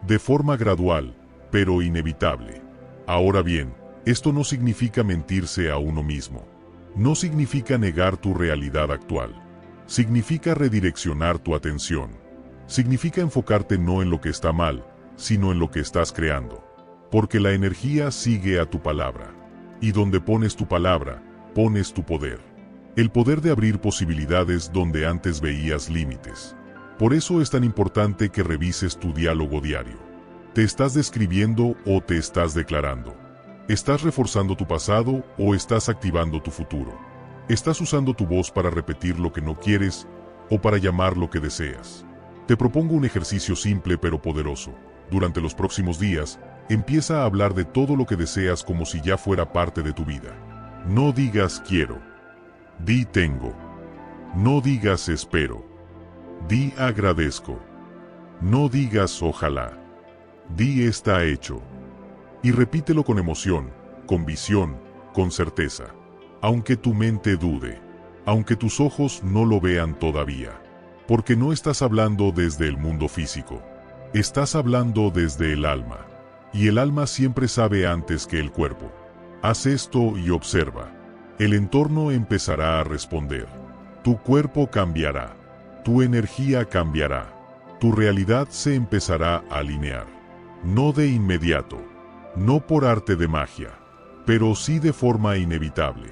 De forma gradual, pero inevitable. Ahora bien, esto no significa mentirse a uno mismo. No significa negar tu realidad actual. Significa redireccionar tu atención. Significa enfocarte no en lo que está mal, sino en lo que estás creando. Porque la energía sigue a tu palabra. Y donde pones tu palabra, pones tu poder. El poder de abrir posibilidades donde antes veías límites. Por eso es tan importante que revises tu diálogo diario. ¿Te estás describiendo o te estás declarando? ¿Estás reforzando tu pasado o estás activando tu futuro? ¿Estás usando tu voz para repetir lo que no quieres o para llamar lo que deseas? Te propongo un ejercicio simple pero poderoso. Durante los próximos días, empieza a hablar de todo lo que deseas como si ya fuera parte de tu vida. No digas quiero. Di tengo. No digas espero. Di agradezco. No digas ojalá. Di está hecho. Y repítelo con emoción, con visión, con certeza. Aunque tu mente dude, aunque tus ojos no lo vean todavía. Porque no estás hablando desde el mundo físico. Estás hablando desde el alma. Y el alma siempre sabe antes que el cuerpo. Haz esto y observa. El entorno empezará a responder. Tu cuerpo cambiará. Tu energía cambiará. Tu realidad se empezará a alinear. No de inmediato. No por arte de magia. Pero sí de forma inevitable.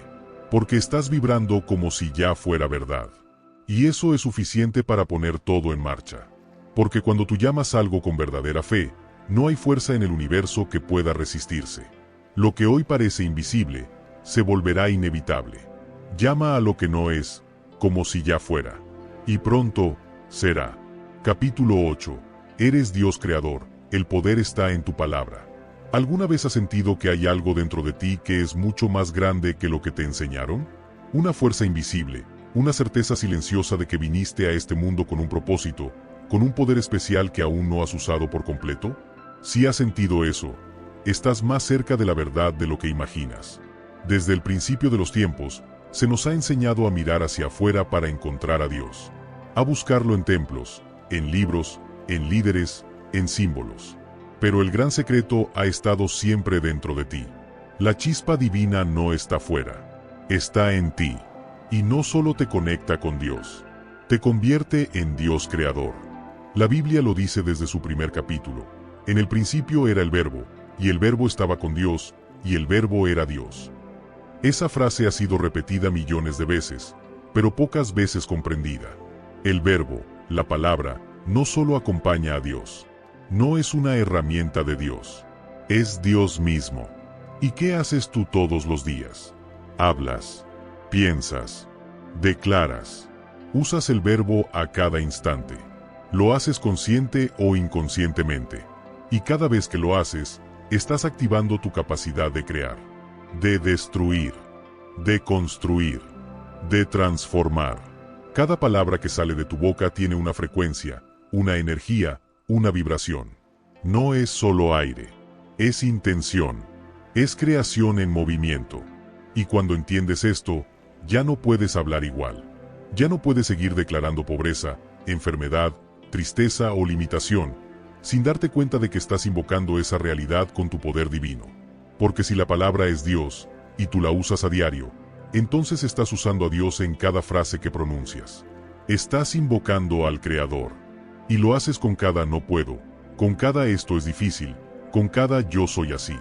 Porque estás vibrando como si ya fuera verdad. Y eso es suficiente para poner todo en marcha. Porque cuando tú llamas algo con verdadera fe, no hay fuerza en el universo que pueda resistirse. Lo que hoy parece invisible, se volverá inevitable. Llama a lo que no es, como si ya fuera. Y pronto, será. Capítulo 8. Eres Dios creador, el poder está en tu palabra. ¿Alguna vez has sentido que hay algo dentro de ti que es mucho más grande que lo que te enseñaron? Una fuerza invisible, una certeza silenciosa de que viniste a este mundo con un propósito, con un poder especial que aún no has usado por completo. Si has sentido eso, estás más cerca de la verdad de lo que imaginas. Desde el principio de los tiempos, se nos ha enseñado a mirar hacia afuera para encontrar a Dios. A buscarlo en templos, en libros, en líderes, en símbolos. Pero el gran secreto ha estado siempre dentro de ti. La chispa divina no está fuera, está en ti. Y no solo te conecta con Dios, te convierte en Dios creador. La Biblia lo dice desde su primer capítulo. En el principio era el Verbo, y el Verbo estaba con Dios, y el Verbo era Dios. Esa frase ha sido repetida millones de veces, pero pocas veces comprendida. El Verbo, la palabra, no solo acompaña a Dios. No es una herramienta de Dios. Es Dios mismo. ¿Y qué haces tú todos los días? Hablas, piensas, declaras. Usas el verbo a cada instante. Lo haces consciente o inconscientemente. Y cada vez que lo haces, estás activando tu capacidad de crear, de destruir, de construir, de transformar. Cada palabra que sale de tu boca tiene una frecuencia, una energía, una vibración. No es solo aire, es intención, es creación en movimiento. Y cuando entiendes esto, ya no puedes hablar igual. Ya no puedes seguir declarando pobreza, enfermedad, tristeza o limitación, sin darte cuenta de que estás invocando esa realidad con tu poder divino. Porque si la palabra es Dios, y tú la usas a diario, entonces estás usando a Dios en cada frase que pronuncias. Estás invocando al Creador. Y lo haces con cada no puedo, con cada esto es difícil, con cada yo soy así.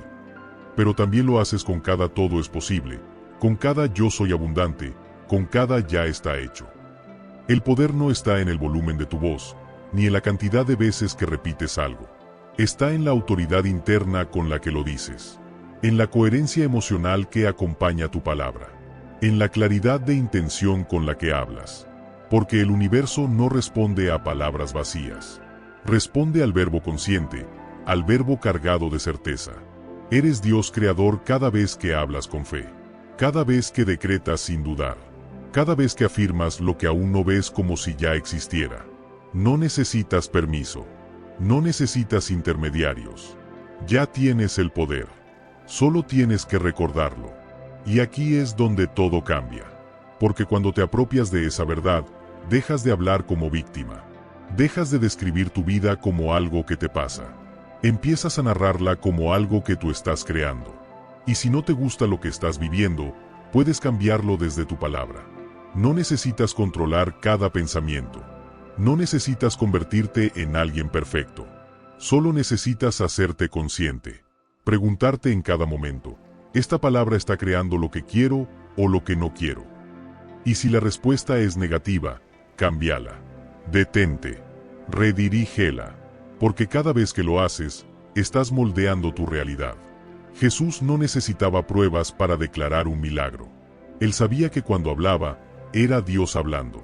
Pero también lo haces con cada todo es posible, con cada yo soy abundante, con cada ya está hecho. El poder no está en el volumen de tu voz, ni en la cantidad de veces que repites algo. Está en la autoridad interna con la que lo dices, en la coherencia emocional que acompaña tu palabra, en la claridad de intención con la que hablas. Porque el universo no responde a palabras vacías. Responde al verbo consciente, al verbo cargado de certeza. Eres Dios creador cada vez que hablas con fe, cada vez que decretas sin dudar, cada vez que afirmas lo que aún no ves como si ya existiera. No necesitas permiso, no necesitas intermediarios. Ya tienes el poder, solo tienes que recordarlo. Y aquí es donde todo cambia. Porque cuando te apropias de esa verdad, dejas de hablar como víctima. Dejas de describir tu vida como algo que te pasa. Empiezas a narrarla como algo que tú estás creando. Y si no te gusta lo que estás viviendo, puedes cambiarlo desde tu palabra. No necesitas controlar cada pensamiento. No necesitas convertirte en alguien perfecto. Solo necesitas hacerte consciente. Preguntarte en cada momento, ¿esta palabra está creando lo que quiero o lo que no quiero? Y si la respuesta es negativa, cámbiala. Detente. Redirígela. Porque cada vez que lo haces, estás moldeando tu realidad. Jesús no necesitaba pruebas para declarar un milagro. Él sabía que cuando hablaba, era Dios hablando.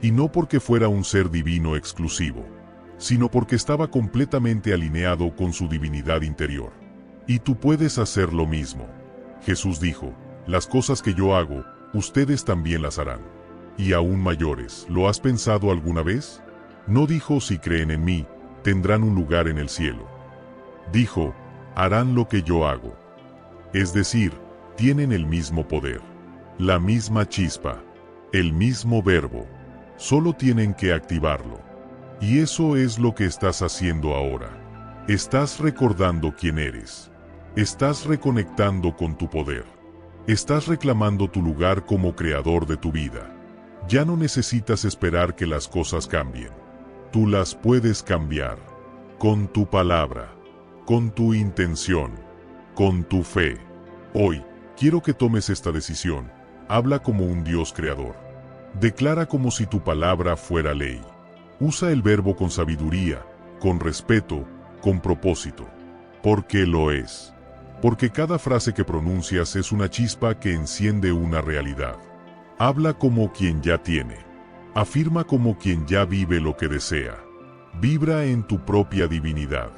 Y no porque fuera un ser divino exclusivo, sino porque estaba completamente alineado con su divinidad interior. Y tú puedes hacer lo mismo. Jesús dijo, las cosas que yo hago, ustedes también las harán. Y aún mayores, ¿lo has pensado alguna vez? No dijo, si creen en mí, tendrán un lugar en el cielo. Dijo, harán lo que yo hago. Es decir, tienen el mismo poder, la misma chispa, el mismo verbo. Solo tienen que activarlo. Y eso es lo que estás haciendo ahora. Estás recordando quién eres. Estás reconectando con tu poder. Estás reclamando tu lugar como creador de tu vida. Ya no necesitas esperar que las cosas cambien. Tú las puedes cambiar. Con tu palabra. Con tu intención. Con tu fe. Hoy, quiero que tomes esta decisión. Habla como un Dios creador. Declara como si tu palabra fuera ley. Usa el verbo con sabiduría, con respeto, con propósito. Porque lo es. Porque cada frase que pronuncias es una chispa que enciende una realidad. Habla como quien ya tiene. Afirma como quien ya vive lo que desea. Vibra en tu propia divinidad.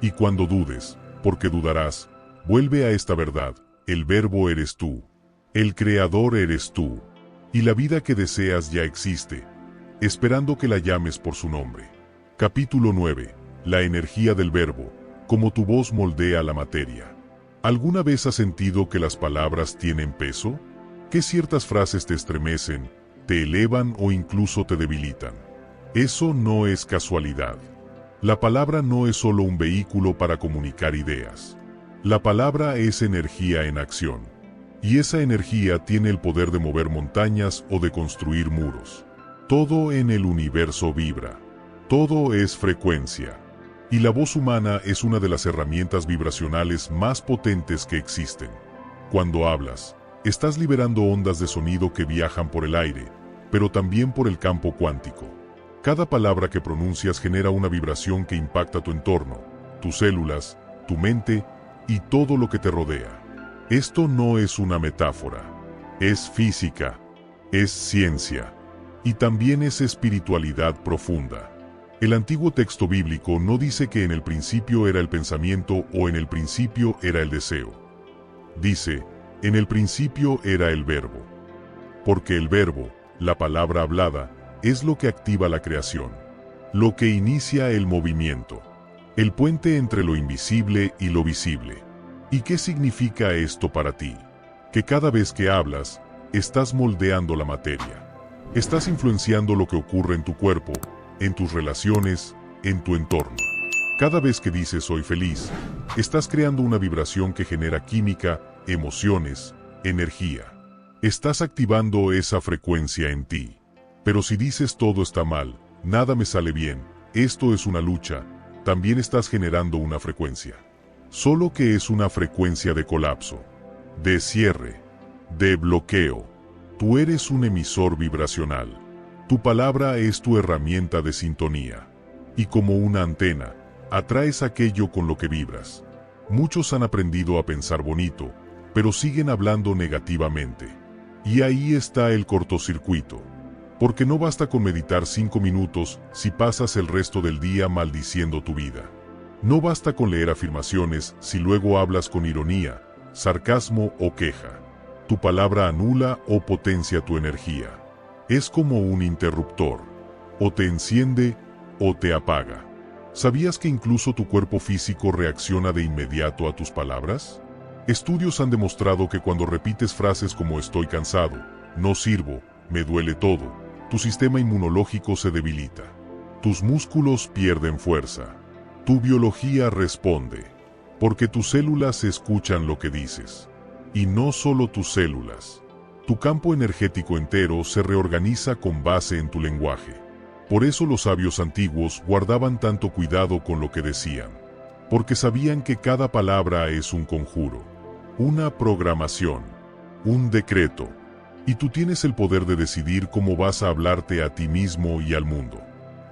Y cuando dudes, porque dudarás, vuelve a esta verdad. El verbo eres tú. El creador eres tú. Y la vida que deseas ya existe, esperando que la llames por su nombre. Capítulo 9. La energía del verbo, como tu voz moldea la materia. ¿Alguna vez has sentido que las palabras tienen peso? ¿Que ciertas frases te estremecen, te elevan o incluso te debilitan? Eso no es casualidad. La palabra no es solo un vehículo para comunicar ideas. La palabra es energía en acción. Y esa energía tiene el poder de mover montañas o de construir muros. Todo en el universo vibra. Todo es frecuencia. Y la voz humana es una de las herramientas vibracionales más potentes que existen. Cuando hablas, estás liberando ondas de sonido que viajan por el aire, pero también por el campo cuántico. Cada palabra que pronuncias genera una vibración que impacta tu entorno, tus células, tu mente y todo lo que te rodea. Esto no es una metáfora, es física, es ciencia, y también es espiritualidad profunda. El antiguo texto bíblico no dice que en el principio era el pensamiento o en el principio era el deseo. Dice, en el principio era el verbo. porque el verbo, la palabra hablada, es lo que activa la creación, lo que inicia el movimiento, el puente entre lo invisible y lo visible. ¿Y qué significa esto para ti? Que cada vez que hablas, estás moldeando la materia. Estás influenciando lo que ocurre en tu cuerpo, en tus relaciones, en tu entorno. Cada vez que dices soy feliz, estás creando una vibración que genera química, emociones, energía. Estás activando esa frecuencia en ti. Pero si dices todo está mal, nada me sale bien, esto es una lucha, también estás generando una frecuencia. Solo que es una frecuencia de colapso, de cierre, de bloqueo. Tú eres un emisor vibracional. Tu palabra es tu herramienta de sintonía. Y como una antena, atraes aquello con lo que vibras. Muchos han aprendido a pensar bonito, pero siguen hablando negativamente. Y ahí está el cortocircuito. Porque no basta con meditar 5 minutos si pasas el resto del día maldiciendo tu vida. No basta con leer afirmaciones si luego hablas con ironía, sarcasmo o queja. Tu palabra anula o potencia tu energía. Es como un interruptor. O te enciende o te apaga. ¿Sabías que incluso tu cuerpo físico reacciona de inmediato a tus palabras? Estudios han demostrado que cuando repites frases como estoy cansado, no sirvo, me duele todo, tu sistema inmunológico se debilita. Tus músculos pierden fuerza. Tu biología responde. Porque tus células escuchan lo que dices. Y no solo tus células. Tu campo energético entero se reorganiza con base en tu lenguaje. Por eso los sabios antiguos guardaban tanto cuidado con lo que decían. Porque sabían que cada palabra es un conjuro, una programación, un decreto. Y tú tienes el poder de decidir cómo vas a hablarte a ti mismo y al mundo.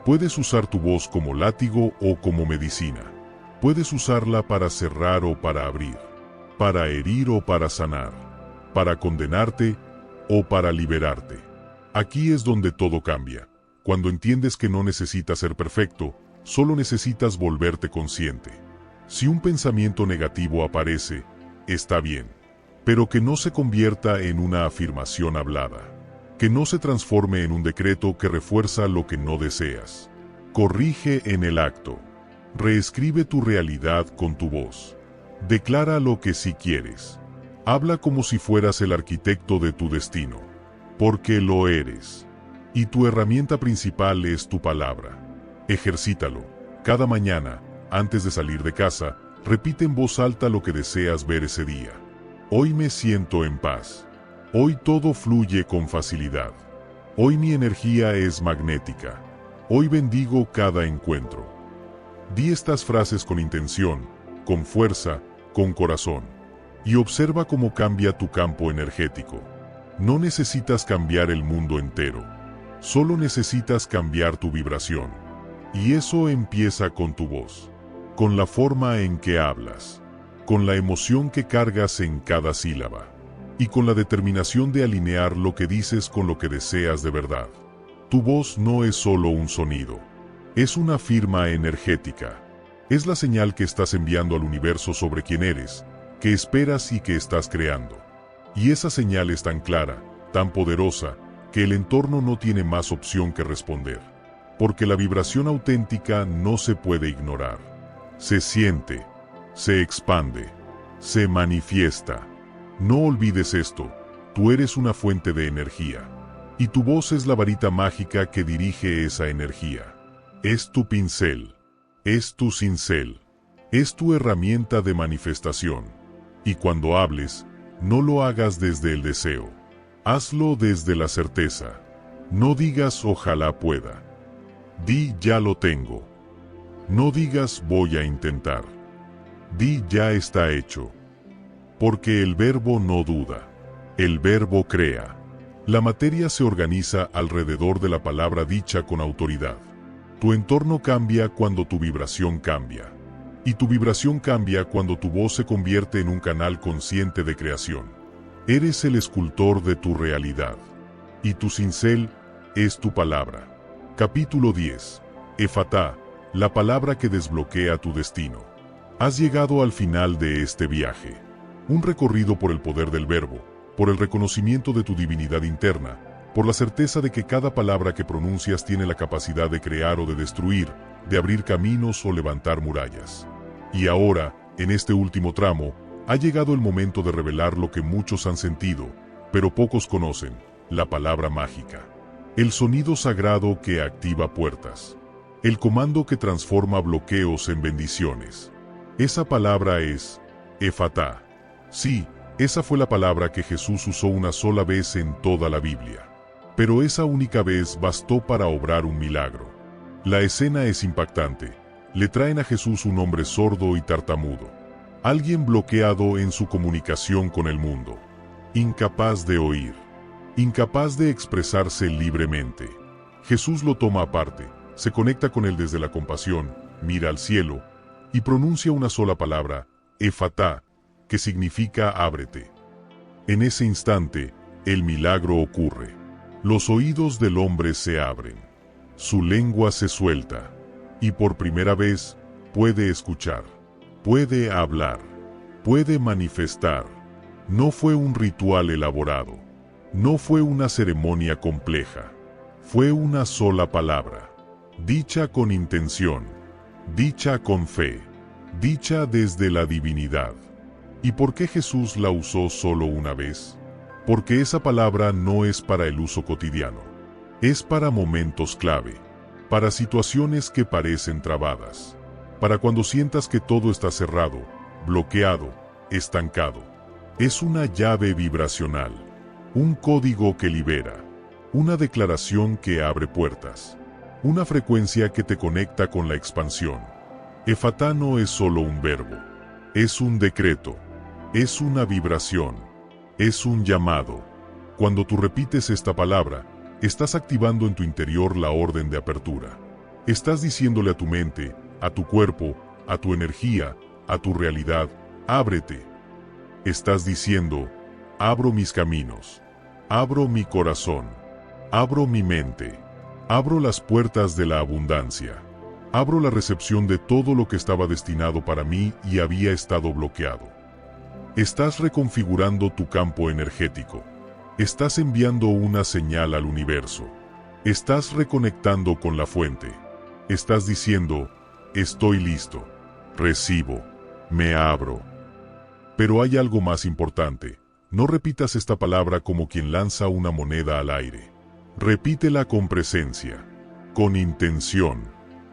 Puedes usar tu voz como látigo o como medicina. Puedes usarla para cerrar o para abrir, para herir o para sanar, para condenarte o para liberarte. Aquí es donde todo cambia. Cuando entiendes que no necesitas ser perfecto, solo necesitas volverte consciente. Si un pensamiento negativo aparece, está bien, pero que no se convierta en una afirmación hablada. Que no se transforme en un decreto que refuerza lo que no deseas. Corrige en el acto. Reescribe tu realidad con tu voz. Declara lo que sí quieres. Habla como si fueras el arquitecto de tu destino. Porque lo eres. Y tu herramienta principal es tu palabra. Ejercítalo. Cada mañana, antes de salir de casa, repite en voz alta lo que deseas ver ese día. Hoy me siento en paz. Hoy todo fluye con facilidad. Hoy mi energía es magnética. Hoy bendigo cada encuentro. Di estas frases con intención, con fuerza, con corazón. Y observa cómo cambia tu campo energético. No necesitas cambiar el mundo entero. Solo necesitas cambiar tu vibración. Y eso empieza con tu voz. Con la forma en que hablas. Con la emoción que cargas en cada sílaba. Y con la determinación de alinear lo que dices con lo que deseas de verdad. Tu voz no es solo un sonido. Es una firma energética. Es la señal que estás enviando al universo sobre quién eres, qué esperas y qué estás creando. Y esa señal es tan clara, tan poderosa, que el entorno no tiene más opción que responder. Porque la vibración auténtica no se puede ignorar. Se siente, se expande, se manifiesta. No olvides esto, tú eres una fuente de energía. Y tu voz es la varita mágica que dirige esa energía. Es tu pincel. Es tu cincel. Es tu herramienta de manifestación. Y cuando hables, no lo hagas desde el deseo. Hazlo desde la certeza. No digas ojalá pueda. Di ya lo tengo. No digas voy a intentar. Di ya está hecho. Porque el verbo no duda. El verbo crea. La materia se organiza alrededor de la palabra dicha con autoridad. Tu entorno cambia cuando tu vibración cambia. Y tu vibración cambia cuando tu voz se convierte en un canal consciente de creación. Eres el escultor de tu realidad. Y tu cincel es tu palabra. Capítulo 10. Efatá, la palabra que desbloquea tu destino. Has llegado al final de este viaje. Un recorrido por el poder del verbo, por el reconocimiento de tu divinidad interna, por la certeza de que cada palabra que pronuncias tiene la capacidad de crear o de destruir, de abrir caminos o levantar murallas. Y ahora, en este último tramo, ha llegado el momento de revelar lo que muchos han sentido, pero pocos conocen, la palabra mágica. El sonido sagrado que activa puertas. El comando que transforma bloqueos en bendiciones. Esa palabra es Efatá. Sí, esa fue la palabra que Jesús usó una sola vez en toda la Biblia. Pero esa única vez bastó para obrar un milagro. La escena es impactante. Le traen a Jesús un hombre sordo y tartamudo. Alguien bloqueado en su comunicación con el mundo. Incapaz de oír. Incapaz de expresarse libremente. Jesús lo toma aparte, se conecta con él desde la compasión, mira al cielo, y pronuncia una sola palabra, Efatá, que significa ábrete. En ese instante, el milagro ocurre. Los oídos del hombre se abren. Su lengua se suelta. Y por primera vez, puede escuchar. Puede hablar. Puede manifestar. No fue un ritual elaborado. No fue una ceremonia compleja. Fue una sola palabra. Dicha con intención. Dicha con fe. Dicha desde la divinidad. ¿Y por qué Jesús la usó solo una vez? Porque esa palabra no es para el uso cotidiano. Es para momentos clave. Para situaciones que parecen trabadas. Para cuando sientas que todo está cerrado, bloqueado, estancado. Es una llave vibracional. Un código que libera. Una declaración que abre puertas. Una frecuencia que te conecta con la expansión. Efatá no es solo un verbo. Es un decreto. Es una vibración. Es un llamado. Cuando tú repites esta palabra, estás activando en tu interior la orden de apertura. Estás diciéndole a tu mente, a tu cuerpo, a tu energía, a tu realidad, ábrete. Estás diciendo, abro mis caminos. Abro mi corazón. Abro mi mente. Abro las puertas de la abundancia. Abro la recepción de todo lo que estaba destinado para mí y había estado bloqueado. Estás reconfigurando tu campo energético. Estás enviando una señal al universo. Estás reconectando con la fuente. Estás diciendo, estoy listo. Recibo. Me abro. Pero hay algo más importante. No repitas esta palabra como quien lanza una moneda al aire. Repítela con presencia, con intención,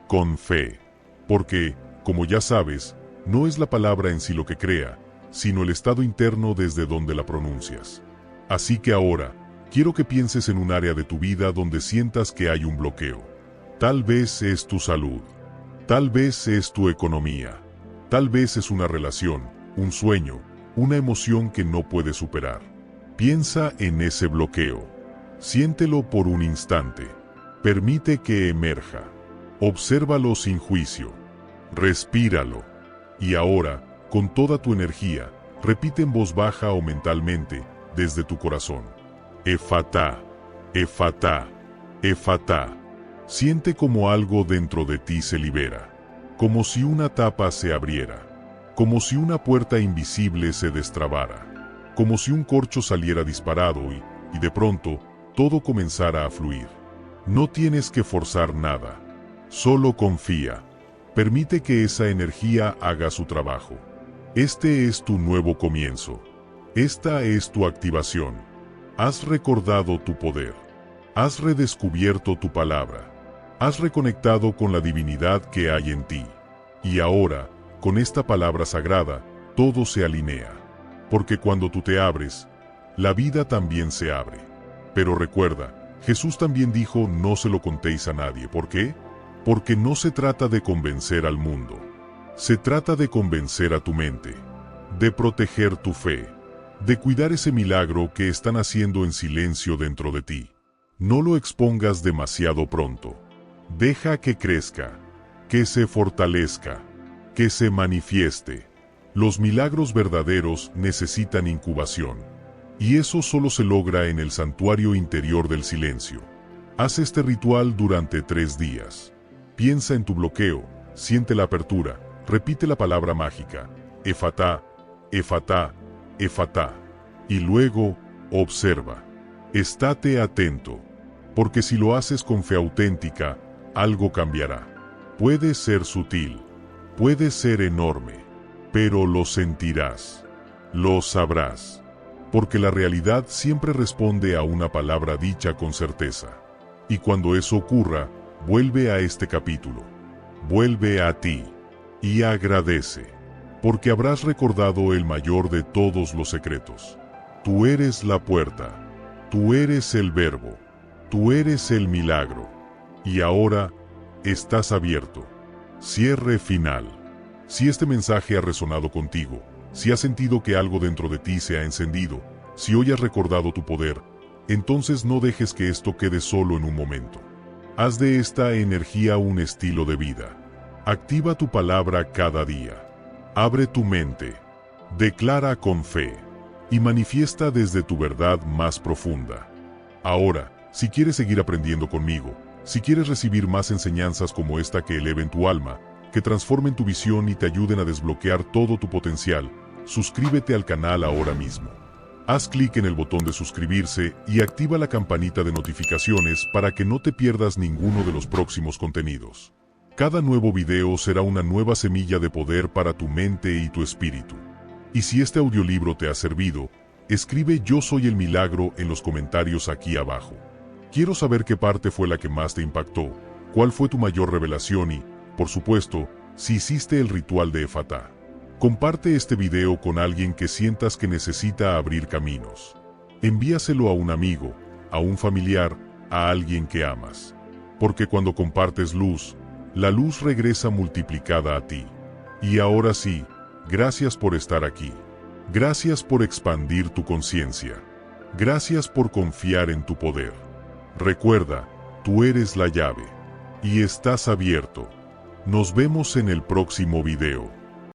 con fe. Porque, como ya sabes, no es la palabra en sí lo que crea, sino el estado interno desde donde la pronuncias. Así que ahora, quiero que pienses en un área de tu vida donde sientas que hay un bloqueo. Tal vez es tu salud. Tal vez es tu economía. Tal vez es una relación, un sueño, una emoción que no puedes superar. Piensa en ese bloqueo. Siéntelo por un instante. Permite que emerja. Obsérvalo sin juicio. Respíralo. Y ahora, con toda tu energía, repite en voz baja o mentalmente, desde tu corazón. Efatá, Efatá, Efatá. Siente como algo dentro de ti se libera. Como si una tapa se abriera. Como si una puerta invisible se destrabara. Como si un corcho saliera disparado y de pronto, todo comenzara a fluir. No tienes que forzar nada. Solo confía. Permite que esa energía haga su trabajo. Este es tu nuevo comienzo. Esta es tu activación. Has recordado tu poder. Has redescubierto tu palabra. Has reconectado con la divinidad que hay en ti. Y ahora, con esta palabra sagrada, todo se alinea. Porque cuando tú te abres, la vida también se abre. Pero recuerda, Jesús también dijo, no se lo contéis a nadie. ¿Por qué? Porque no se trata de convencer al mundo. Se trata de convencer a tu mente. De proteger tu fe. De cuidar ese milagro que están haciendo en silencio dentro de ti. No lo expongas demasiado pronto. Deja que crezca. Que se fortalezca. Que se manifieste. Los milagros verdaderos necesitan incubación. Y eso solo se logra en el santuario interior del silencio. Haz este ritual durante 3 días. Piensa en tu bloqueo, siente la apertura, repite la palabra mágica, Efatá, Efatá, Efatá. Y luego, Observa. Estate atento. Porque si lo haces con fe auténtica, algo cambiará. Puede ser sutil, puede ser enorme, pero lo sentirás, lo sabrás. Porque la realidad siempre responde a una palabra dicha con certeza. Y cuando eso ocurra, vuelve a este capítulo. Vuelve a ti. Y agradece. Porque habrás recordado el mayor de todos los secretos. Tú eres la puerta. Tú eres el verbo. Tú eres el milagro. Y ahora, estás abierto. Cierre final. Si este mensaje ha resonado contigo, si has sentido que algo dentro de ti se ha encendido, si hoy has recordado tu poder, entonces no dejes que esto quede solo en un momento. Haz de esta energía un estilo de vida. Activa tu palabra cada día. Abre tu mente. Declara con fe. Y manifiesta desde tu verdad más profunda. Ahora, si quieres seguir aprendiendo conmigo, si quieres recibir más enseñanzas como esta que eleven tu alma, que transformen tu visión y te ayuden a desbloquear todo tu potencial, suscríbete al canal ahora mismo. Haz clic en el botón de suscribirse y activa la campanita de notificaciones para que no te pierdas ninguno de los próximos contenidos. Cada nuevo video será una nueva semilla de poder para tu mente y tu espíritu. Y si este audiolibro te ha servido, escribe "Yo soy el milagro" en los comentarios aquí abajo. Quiero saber qué parte fue la que más te impactó, cuál fue tu mayor revelación y, por supuesto, si hiciste el ritual de Efatá. Comparte este video con alguien que sientas que necesita abrir caminos. Envíaselo a un amigo, a un familiar, a alguien que amas. Porque cuando compartes luz, la luz regresa multiplicada a ti. Y ahora sí, gracias por estar aquí. Gracias por expandir tu conciencia. Gracias por confiar en tu poder. Recuerda, tú eres la llave. Y estás abierto. Nos vemos en el próximo video.